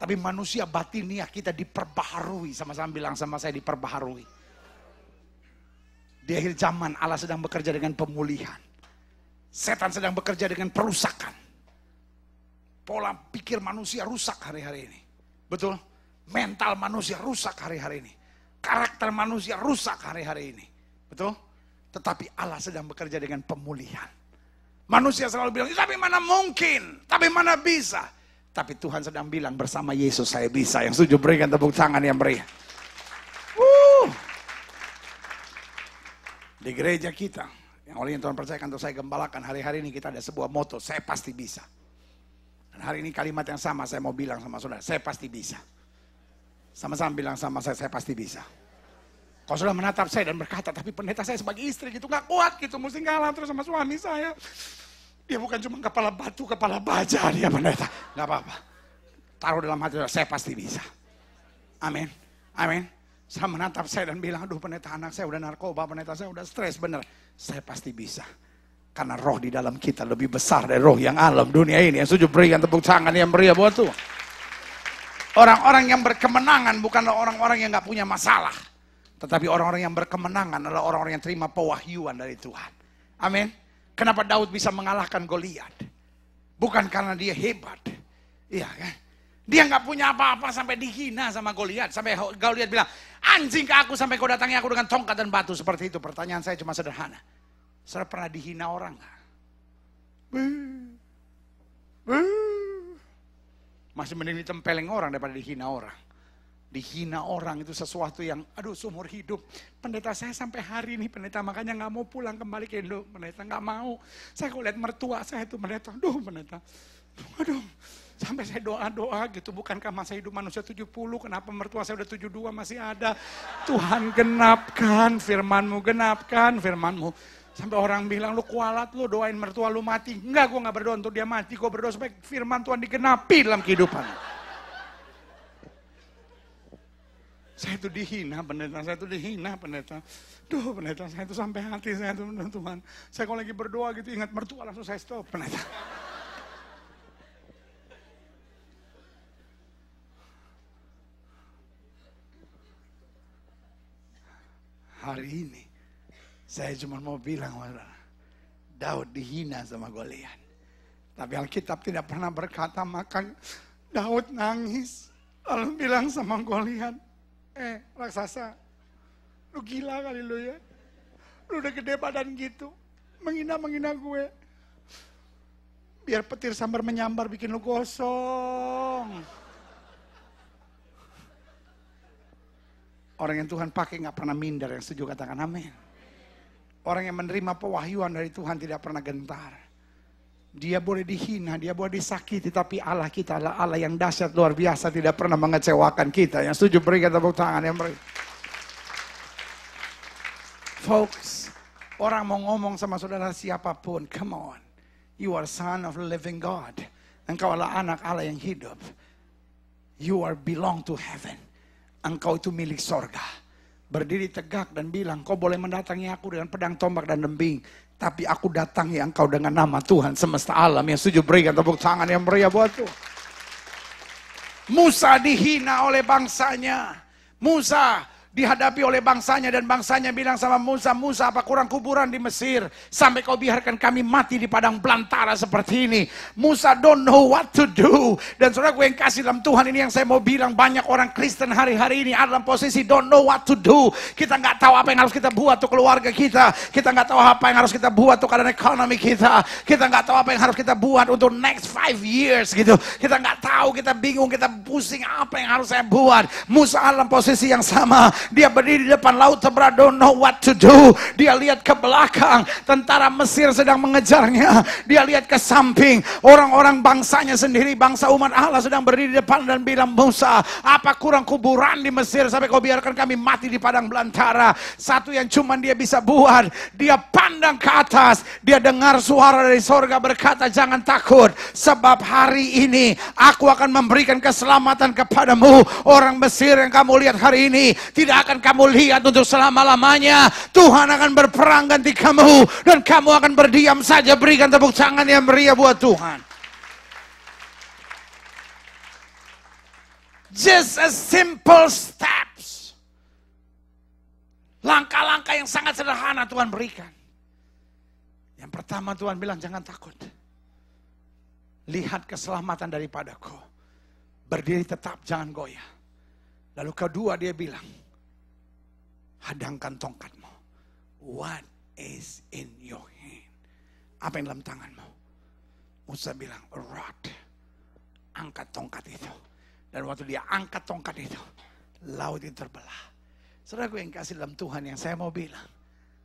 Tapi manusia batiniah kita diperbaharui. Sama-sama bilang sama saya diperbaharui. Di akhir zaman Allah sedang bekerja dengan pemulihan. Setan sedang bekerja dengan perusakan. Pola pikir manusia rusak hari-hari ini. Betul? Mental manusia rusak hari-hari ini. Karakter manusia rusak hari-hari ini. Betul? Tetapi Allah sedang bekerja dengan pemulihan. Manusia selalu bilang, tapi mana mungkin? Tapi mana bisa? Tapi Tuhan sedang bilang bersama Yesus saya bisa. Yang setuju berikan tepuk tangan yang meriah. Di gereja kita, yang oleh yang Tuhan percayakan untuk saya gembalakan, hari-hari ini kita ada sebuah moto, saya pasti bisa. Dan hari ini kalimat yang sama saya mau bilang sama saudara, saya pasti bisa. Sama-sama bilang sama saya pasti bisa. Kalau sudah menatap saya dan berkata, tapi pendeta saya sebagai istri gitu gak kuat gitu, mesti ngalah terus sama suami saya. Dia bukan cuma kepala batu, kepala baja dia pendeta. Gak apa-apa. Taruh dalam hati saya pasti bisa. Amin. Amin. Saya menatap saya dan bilang, aduh pendeta anak saya udah narkoba, pendeta saya udah stres, bener. Saya pasti bisa. Karena roh di dalam kita lebih besar dari roh yang alam dunia ini. Yang setuju berikan tepuk tangan yang meriah buat Tuhan. Orang-orang yang berkemenangan bukanlah orang-orang yang gak punya masalah. Tetapi orang-orang yang berkemenangan adalah orang-orang yang terima pewahyuan dari Tuhan. Amin. Kenapa Daud bisa mengalahkan Goliat? Bukan karena dia hebat. Iya kan? Dia nggak punya apa-apa sampai dihina sama Goliat. Sampai Goliat bilang, anjing ke aku sampai kau datangi aku dengan tongkat dan batu. Seperti itu. Pertanyaan saya cuma sederhana. Saudara pernah dihina orang nggak? Masih mending ditempeleng orang daripada dihina orang. Dihina orang itu sesuatu yang, aduh, seumur hidup. Pendeta saya sampai hari ini, pendeta makanya nggak mau pulang kembali ke Indo. Pendeta nggak mau. Saya kalau lihat mertua saya itu, pendeta, aduh, sampai saya doa-doa gitu. Bukankah masa hidup manusia 70, kenapa mertua saya udah 72 masih ada. Tuhan genapkan firman-Mu, Sampai orang bilang, lu kualat, lu doain mertua lu mati. Enggak, gue nggak berdoa untuk dia mati. Gue berdoa supaya firman Tuhan digenapi dalam kehidupan. Saya itu dihina pendeta. Duh pendeta, saya itu sampai hati saya itu Tuhan. Saya kalau lagi berdoa gitu ingat mertua langsung saya stop pendeta. Hari ini saya cuma mau bilang, Daud dihina sama Goliat. Tapi Alkitab tidak pernah berkata, maka Daud nangis. Lalu bilang sama Goliat, raksasa, lu gila kali lu ya. Lu udah gede badan gitu, menghina gue. Biar petir sambar menyambar bikin lu gosong. Orang yang Tuhan pakai gak pernah minder, yang setuju katakan amin. Orang yang menerima pewahyuan dari Tuhan tidak pernah gentar. Dia boleh dihina, dia boleh disakiti, tapi Allah kita adalah Allah yang dahsyat luar biasa, tidak pernah mengecewakan kita. Yang setuju berikan tepuk tangan yang beri. Folks, orang mau ngomong sama saudara siapapun, come on. You are son of the living God. Engkau adalah anak Allah yang hidup. You are belong to heaven. Engkau itu milik sorga. Berdiri tegak dan bilang, kau boleh mendatangi aku dengan pedang, tombak, dan lembing. Tapi aku datangi engkau dengan nama Tuhan semesta alam. Yang setuju berikan tepuk tangan yang meriah buat Tuhan. Musa dihina oleh bangsanya. Musa dihadapi oleh bangsanya dan bangsanya bilang sama Musa, Musa apa kurang kuburan di Mesir sampai kau biarkan kami mati di padang belantara seperti ini. Musa don't know what to do. Dan saudara gue yang kasih dalam Tuhan, ini yang saya mau bilang, banyak orang Kristen hari-hari ini ada dalam posisi don't know what to do. Kita nggak tahu apa yang harus kita buat untuk keluarga kita. Kita nggak tahu apa yang harus kita buat untuk keadaan ekonomi kita. Kita nggak tahu apa yang harus kita buat untuk next 5 years gitu. Kita nggak tahu, kita bingung, kita pusing apa yang harus saya buat. Musa dalam posisi yang sama. Dia berdiri di depan laut seberang, don't know what to do. Dia lihat ke belakang, tentara Mesir sedang mengejarnya. Dia lihat ke samping, orang-orang bangsanya sendiri, bangsa umat Allah sedang berdiri di depan dan bilang, Musa, apa kurang kuburan di Mesir sampai kau biarkan kami mati di padang belantara. Satu yang cuma dia bisa buat, dia pandang ke atas, dia dengar suara dari sorga berkata, jangan takut, sebab hari ini aku akan memberikan keselamatan kepadamu. Orang Mesir yang kamu lihat hari ini tidak akan kamu lihat untuk selama-lamanya. Tuhan akan berperang ganti kamu dan kamu akan berdiam saja. Berikan tepuk tangan yang meriah buat Tuhan. Just a simple steps. Langkah-langkah yang sangat sederhana Tuhan berikan. Yang pertama Tuhan bilang jangan takut. Lihat keselamatan daripadaku. Berdiri tetap, jangan goyah. Lalu kedua dia bilang, hadangkan tongkatmu. What is in your hand? Apa yang dalam tanganmu? Musa bilang, a rod. Angkat tongkat itu. Dan waktu dia angkat tongkat itu, laut itu terbelah. Saudara gue yang kasih dalam Tuhan, yang saya mau bilang,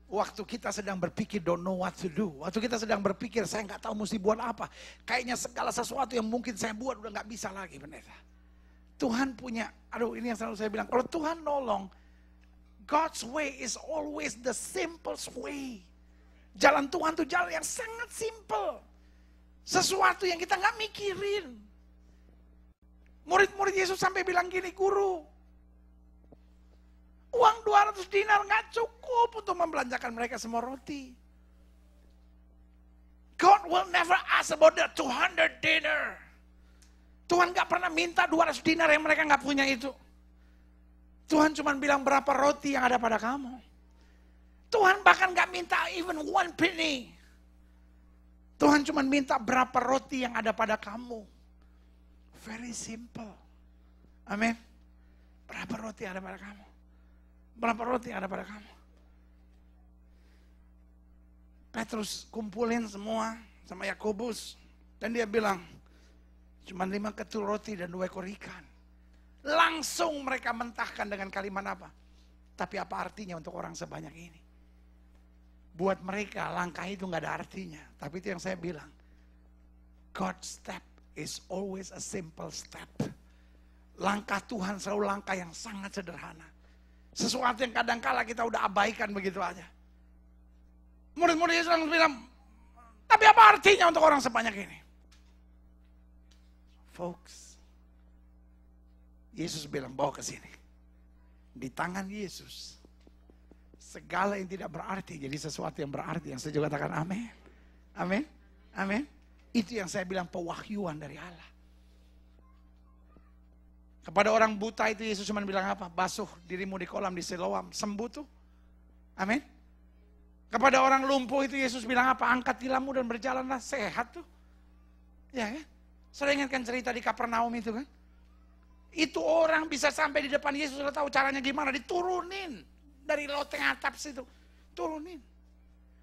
waktu kita sedang berpikir don't know what to do. Waktu kita sedang berpikir saya nggak tahu mesti buat apa. Kayaknya segala sesuatu yang mungkin saya buat udah nggak bisa lagi, pendeta. Tuhan punya, ini yang selalu saya bilang, kalau Tuhan nolong, God's way is always the simplest way. Jalan Tuhan itu jalan yang sangat simple. Sesuatu yang kita nggak mikirin. Murid-murid Yesus sampai bilang gini, guru, uang 200 dinar nggak cukup untuk membelanjakan mereka semua roti. God will never ask about the 200 dinar. Tuhan nggak pernah minta 200 dinar yang mereka nggak punya itu. Tuhan cuma bilang berapa roti yang ada pada kamu. Tuhan bahkan gak minta even 1 penny. Tuhan cuma minta berapa roti yang ada pada kamu. Very simple. Amin. Berapa roti yang ada pada kamu? Berapa roti yang ada pada kamu? Petrus kumpulin semua sama Yakobus. Dan dia bilang, Cuma 5 ketul roti dan 2 ekor ikan. Langsung mereka mentahkan dengan kalimat apa? Tapi apa artinya untuk orang sebanyak ini? Buat mereka langkah itu gak ada artinya. Tapi itu yang saya bilang. God's step is always a simple step. Langkah Tuhan selalu langkah yang sangat sederhana. Sesuatu yang kadang-kala kita udah abaikan begitu aja. Murid-murid Yesus langsung bilang, tapi apa artinya untuk orang sebanyak ini? Folks, Yesus bilang bawa ke sini. Di tangan Yesus, segala yang tidak berarti jadi sesuatu yang berarti. Yang setuju katakan amin. Amin. Amin. Itu yang saya bilang pewahyuan dari Allah. Kepada orang buta itu Yesus cuma bilang apa? Basuh dirimu di kolam di Siloam, sembuh tuh. Amin. Kepada orang lumpuh itu Yesus bilang apa? Angkat tilammu dan berjalanlah, sehat tuh. Ya kan? Saya ingatkan cerita di Kapernaum itu kan. Itu orang bisa sampai di depan Yesus, sudah tahu caranya gimana, diturunin dari loteng atap situ. Turunin.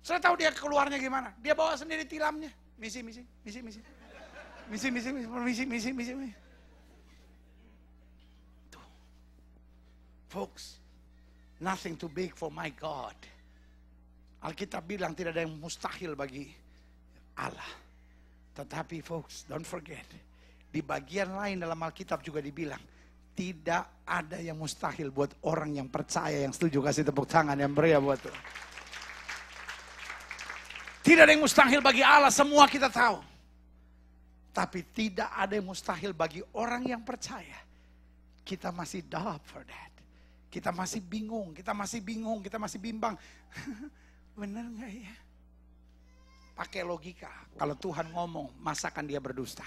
Sudah tahu dia keluarnya gimana? Dia bawa sendiri tilamnya. Misi. Tuh. Folks, nothing too big for my God. Alkitab bilang tidak ada yang mustahil bagi Allah. Tetapi folks, don't forget, di bagian lain dalam Alkitab juga dibilang, tidak ada yang mustahil buat orang yang percaya, yang setuju. Kasih tepuk tangan yang meriah buat Tuhan. Tidak ada yang mustahil bagi Allah, semua kita tahu. Tapi tidak ada yang mustahil bagi orang yang percaya. Kita masih doubt for that. Kita masih bingung, kita masih bimbang. Benar gak ya? Pakai logika. Kalau Tuhan ngomong, masakan dia berdusta?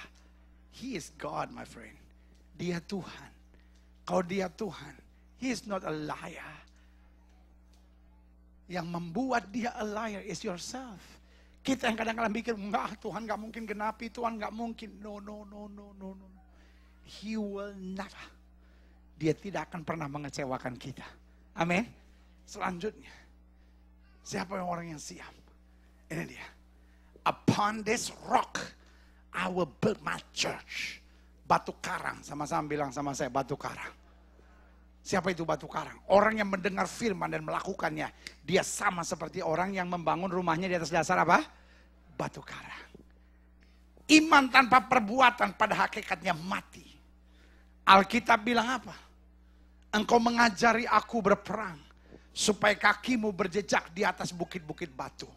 He is God, my friend. Dia Tuhan. Kalau dia Tuhan, He is not a liar. Yang membuat dia a liar is yourself. Kita yang kadang-kadang mikir, enggak, Tuhan gak mungkin genapi, Tuhan gak mungkin. No. He will never. Dia tidak akan pernah mengecewakan kita. Amin. Selanjutnya, siapa yang orang yang siap? Ini dia. Upon this rock, I will build my church. Batu karang, sama-sama bilang sama saya, batu karang. Siapa itu batu karang? Orang yang mendengar firman dan melakukannya. Dia sama seperti orang yang membangun rumahnya di atas dasar apa? Batu karang. Iman tanpa perbuatan pada hakikatnya mati. Alkitab bilang apa? Engkau mengajari aku berperang, supaya kakimu berjejak di atas bukit-bukit batu.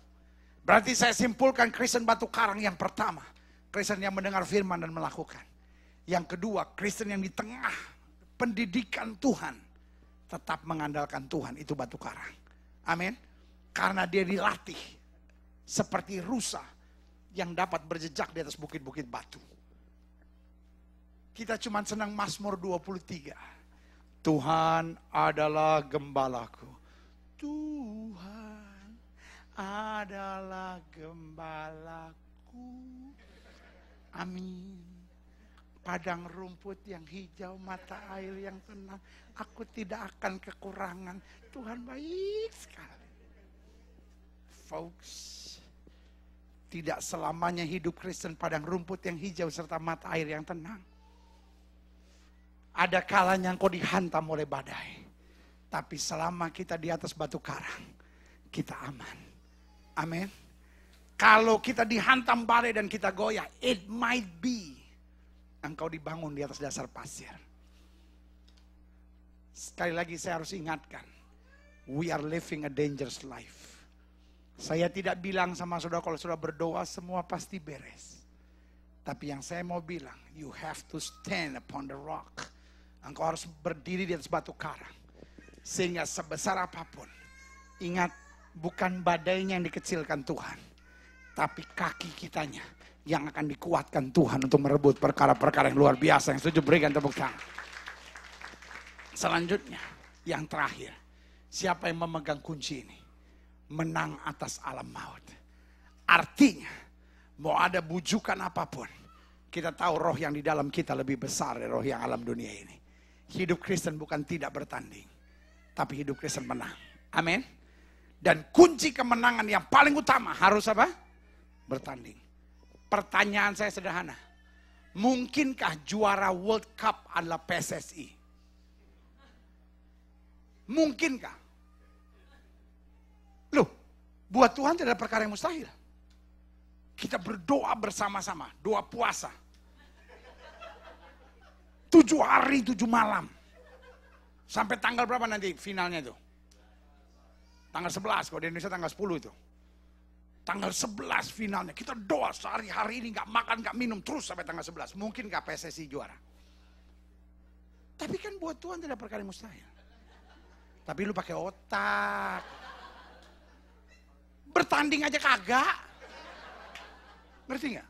Berarti saya simpulkan Kristen batu karang yang pertama. Kristen yang mendengar firman dan melakukan. Yang kedua, Kristen yang di tengah pendidikan Tuhan. Tetap mengandalkan Tuhan, itu batu karang. Amin. Karena dia dilatih seperti rusa yang dapat berjejak di atas bukit-bukit batu. Kita cuma senang Mazmur 23. Tuhan adalah gembalaku. Tuhan adalah gembalaku. Amin. Padang rumput yang hijau, mata air yang tenang. Aku tidak akan kekurangan. Tuhan baik sekali. Folks, tidak selamanya hidup Kristen padang rumput yang hijau serta mata air yang tenang. Ada kalanya engkau dihantam oleh badai. Tapi selama kita di atas batu karang, kita aman. Amin. Kalau kita dihantam badai dan kita goyah, it might be engkau dibangun di atas dasar pasir. Sekali lagi saya harus ingatkan, we are living a dangerous life. Saya tidak bilang sama saudara kalau saudara berdoa semua pasti beres. Tapi yang saya mau bilang, you have to stand upon the rock. Engkau harus berdiri di atas batu karang. Sehingga sebesar apapun, ingat bukan badainya yang dikecilkan Tuhan. Tapi kaki kitanya yang akan dikuatkan Tuhan untuk merebut perkara-perkara yang luar biasa. Yang setuju berikan tepuk tangan. Selanjutnya, yang terakhir. Siapa yang memegang kunci ini? Menang atas alam maut. Artinya, mau ada bujukan apapun, kita tahu roh yang di dalam kita lebih besar dari roh yang alam dunia ini. Hidup Kristen bukan tidak bertanding, tapi hidup Kristen menang. Amin. Dan kunci kemenangan yang paling utama harus apa? Bertanding. Pertanyaan saya sederhana. Mungkinkah juara World Cup adalah PSSI? Mungkinkah? Loh, buat Tuhan tidak ada perkara yang mustahil. Kita berdoa bersama-sama, doa puasa. 7 hari 7 malam. Sampai tanggal berapa nanti finalnya itu? Tanggal 11, kalau di Indonesia tanggal 10 itu. Tanggal 11 finalnya, kita doa sehari-hari ini gak makan, gak minum, terus sampai tanggal 11. Mungkin gak PSSI juara? Tapi kan buat Tuhan tidak perkara yang mustahil. Tapi lu pakai otak. Bertanding aja kagak. Ngerti gak?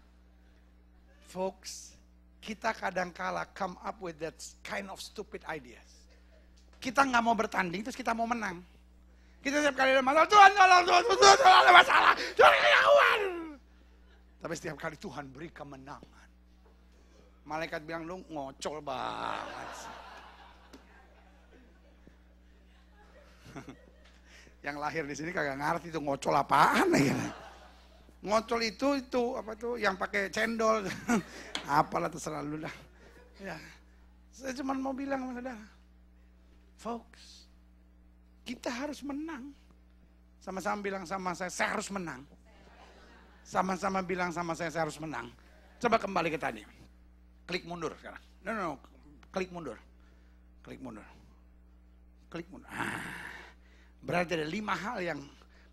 Folks, kita kadang kala come up with that kind of stupid ideas. Kita gak mau bertanding, terus kita mau menang. Kita setiap kali ada masalah, Tuhan tolong, Tuhan ada masalah, Tuhan kelawan. Tapi setiap kali Tuhan beri kemenangan. Malaikat bilang, lu ngocol banget. Yang lahir di sini kagak ngerti itu ngocol apaan ya. Ngocol itu apa tuh yang pakai cendol. Apalah terserah lu dah. Ya. Saya cuma mau bilang sama saudara. Folks, kita harus menang. Sama-sama bilang sama saya harus menang. Sama-sama bilang sama saya harus menang. Coba kembali ke tadi. Klik mundur sekarang. No. Klik mundur. Klik mundur. Klik mundur. Berarti ada 5 hal yang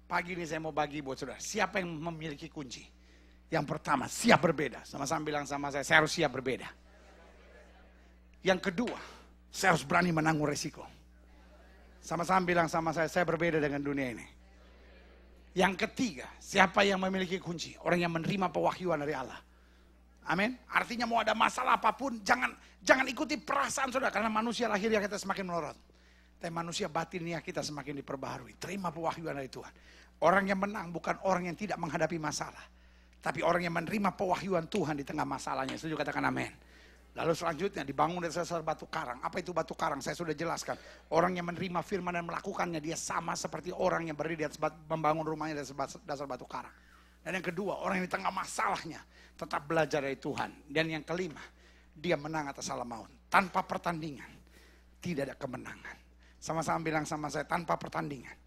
pagi ini saya mau bagi buat saudara. Siapa yang memiliki kunci? Yang pertama, siap berbeda. Sama-sama bilang sama saya harus siap berbeda. Yang kedua, saya harus berani menanggung resiko. Sama-sama bilang sama saya berbeda dengan dunia ini. Yang ketiga, siapa yang memiliki kunci? Orang yang menerima pewahyuan dari Allah. Amin. Artinya mau ada masalah apapun, jangan ikuti perasaan saudara. Karena manusia lahiriah kita semakin melorot. Tapi manusia batinnya kita semakin diperbaharui. Terima pewahyuan dari Tuhan. Orang yang menang bukan orang yang tidak menghadapi masalah. Tapi orang yang menerima pewahyuan Tuhan di tengah masalahnya. Setuju katakan amin. Lalu selanjutnya dibangun dari dasar batu karang. Apa itu batu karang? Saya sudah jelaskan. Orang yang menerima firman dan melakukannya, dia sama seperti orang yang berdiri di atas membangun rumahnya dari dasar batu karang. Dan yang kedua, orang yang di tengah masalahnya tetap belajar dari Tuhan. Dan yang kelima, dia menang atas alam maut. Tanpa pertandingan, tidak ada kemenangan. Sama-sama bilang sama saya, tanpa pertandingan,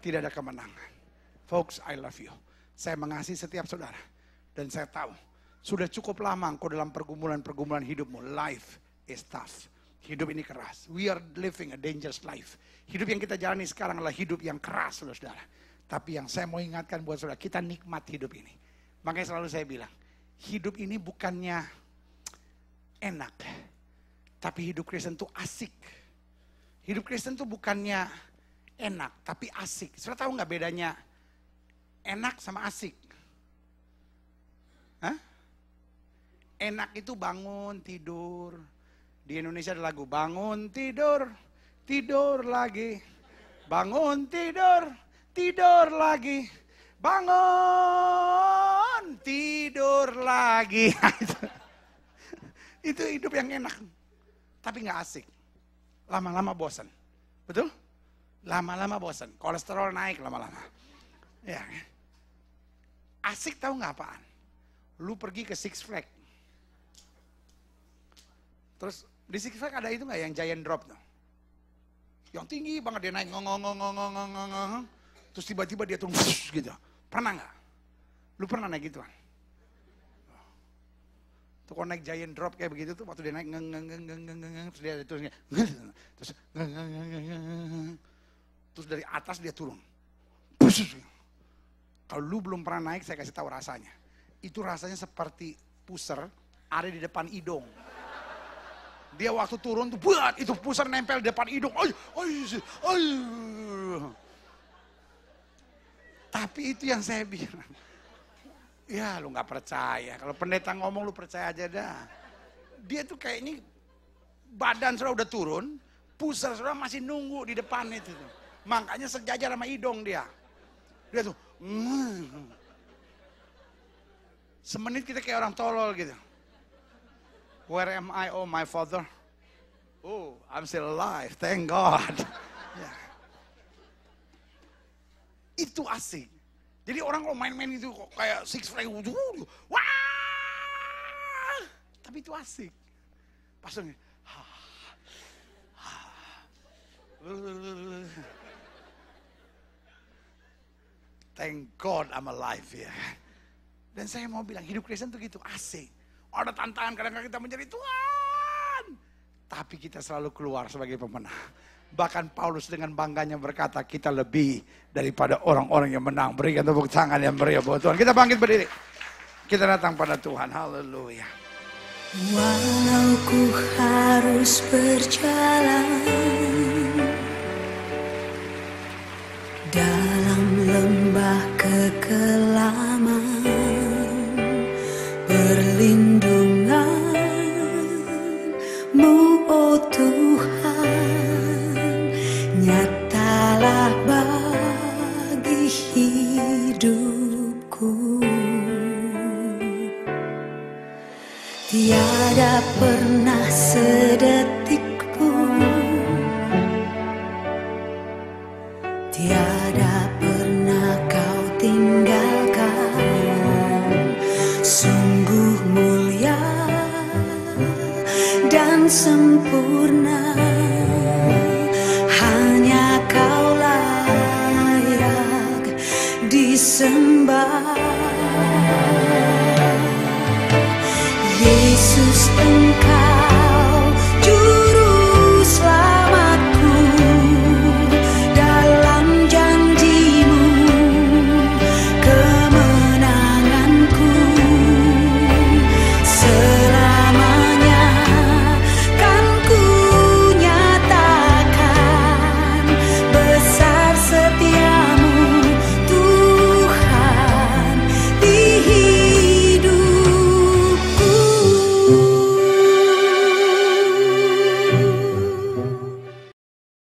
tidak ada kemenangan. Folks, I love you. Saya mengasihi setiap saudara. Dan saya tahu, sudah cukup lama engkau dalam pergumulan-pergumulan hidupmu. Life is tough. Hidup ini keras. We are living a dangerous life. Hidup yang kita jalani sekarang adalah hidup yang keras, saudara-saudara. Tapi yang saya mau ingatkan buat saudara, kita nikmat hidup ini. Makanya selalu saya bilang, hidup ini bukannya enak. Tapi hidup Kristen itu asik. Hidup Kristen itu bukannya enak, tapi asik. Saudara tahu nggak bedanya enak sama asik? Hah? Enak itu bangun, tidur. Di Indonesia ada lagu, bangun, tidur, tidur lagi. Bangun, tidur, tidur lagi. Bangun, tidur lagi. Itu hidup yang enak, tapi nggak asik. Lama-lama bosan. Betul? Lama-lama bosan. Kolesterol naik lama-lama. Ya. Asik tahu nggak apaan? Lu pergi ke Six Flags. Terus di Six Flags ada itu nggak yang giant drop tuh? Yang tinggi banget dia naik ngong. Terus tiba-tiba dia turun gitu. Pernah nggak? Lu pernah naik gituan? Tuh kalau naik giant drop kayak begitu tuh waktu dia naik terus dia terus dari atas dia turun. Kalau lu belum pernah naik saya kasih tahu rasanya. Itu rasanya seperti puser ada di depan hidung. Dia waktu turun tuh buat itu puser nempel di depan hidung. Tapi itu yang saya bilang. Ya lu gak percaya. Kalau pendeta ngomong lu percaya aja dah. Dia tuh kayak ini badan saudara udah turun. Pusar saudara masih nunggu di depan itu. Makanya sejajar sama hidung dia. Dia tuh. Semenit kita kayak orang tolol gitu. Where am I, oh my father? Oh, I'm still alive, thank God. Ya. Itu asik. Jadi orang kalau main-main itu kayak Six Flags, wah, Tapi itu asik. Pastornya, thank God I'm alive ya. Dan saya mau bilang hidup Kristen tuh gitu, asik. Ada tantangan kadang-kadang kita mencari Tuhan. Tapi kita selalu keluar sebagai pemenang. Bahkan Paulus dengan bangganya berkata, kita lebih daripada orang-orang yang menang. Berikan tepuk tangan yang meriah buat Tuhan. Kita bangkit berdiri. Kita datang pada Tuhan. Haleluya.
Walau ku harus berjalan dalam lembah kekelaman, perlindungan-Mu, oh Tuhan, nyatalah bagi hidupku. Tiada pernah sedetik pun, tiada pernah Kau tinggalkan. Sungguh mulia dan sempurna, hanya Kau layak disembah.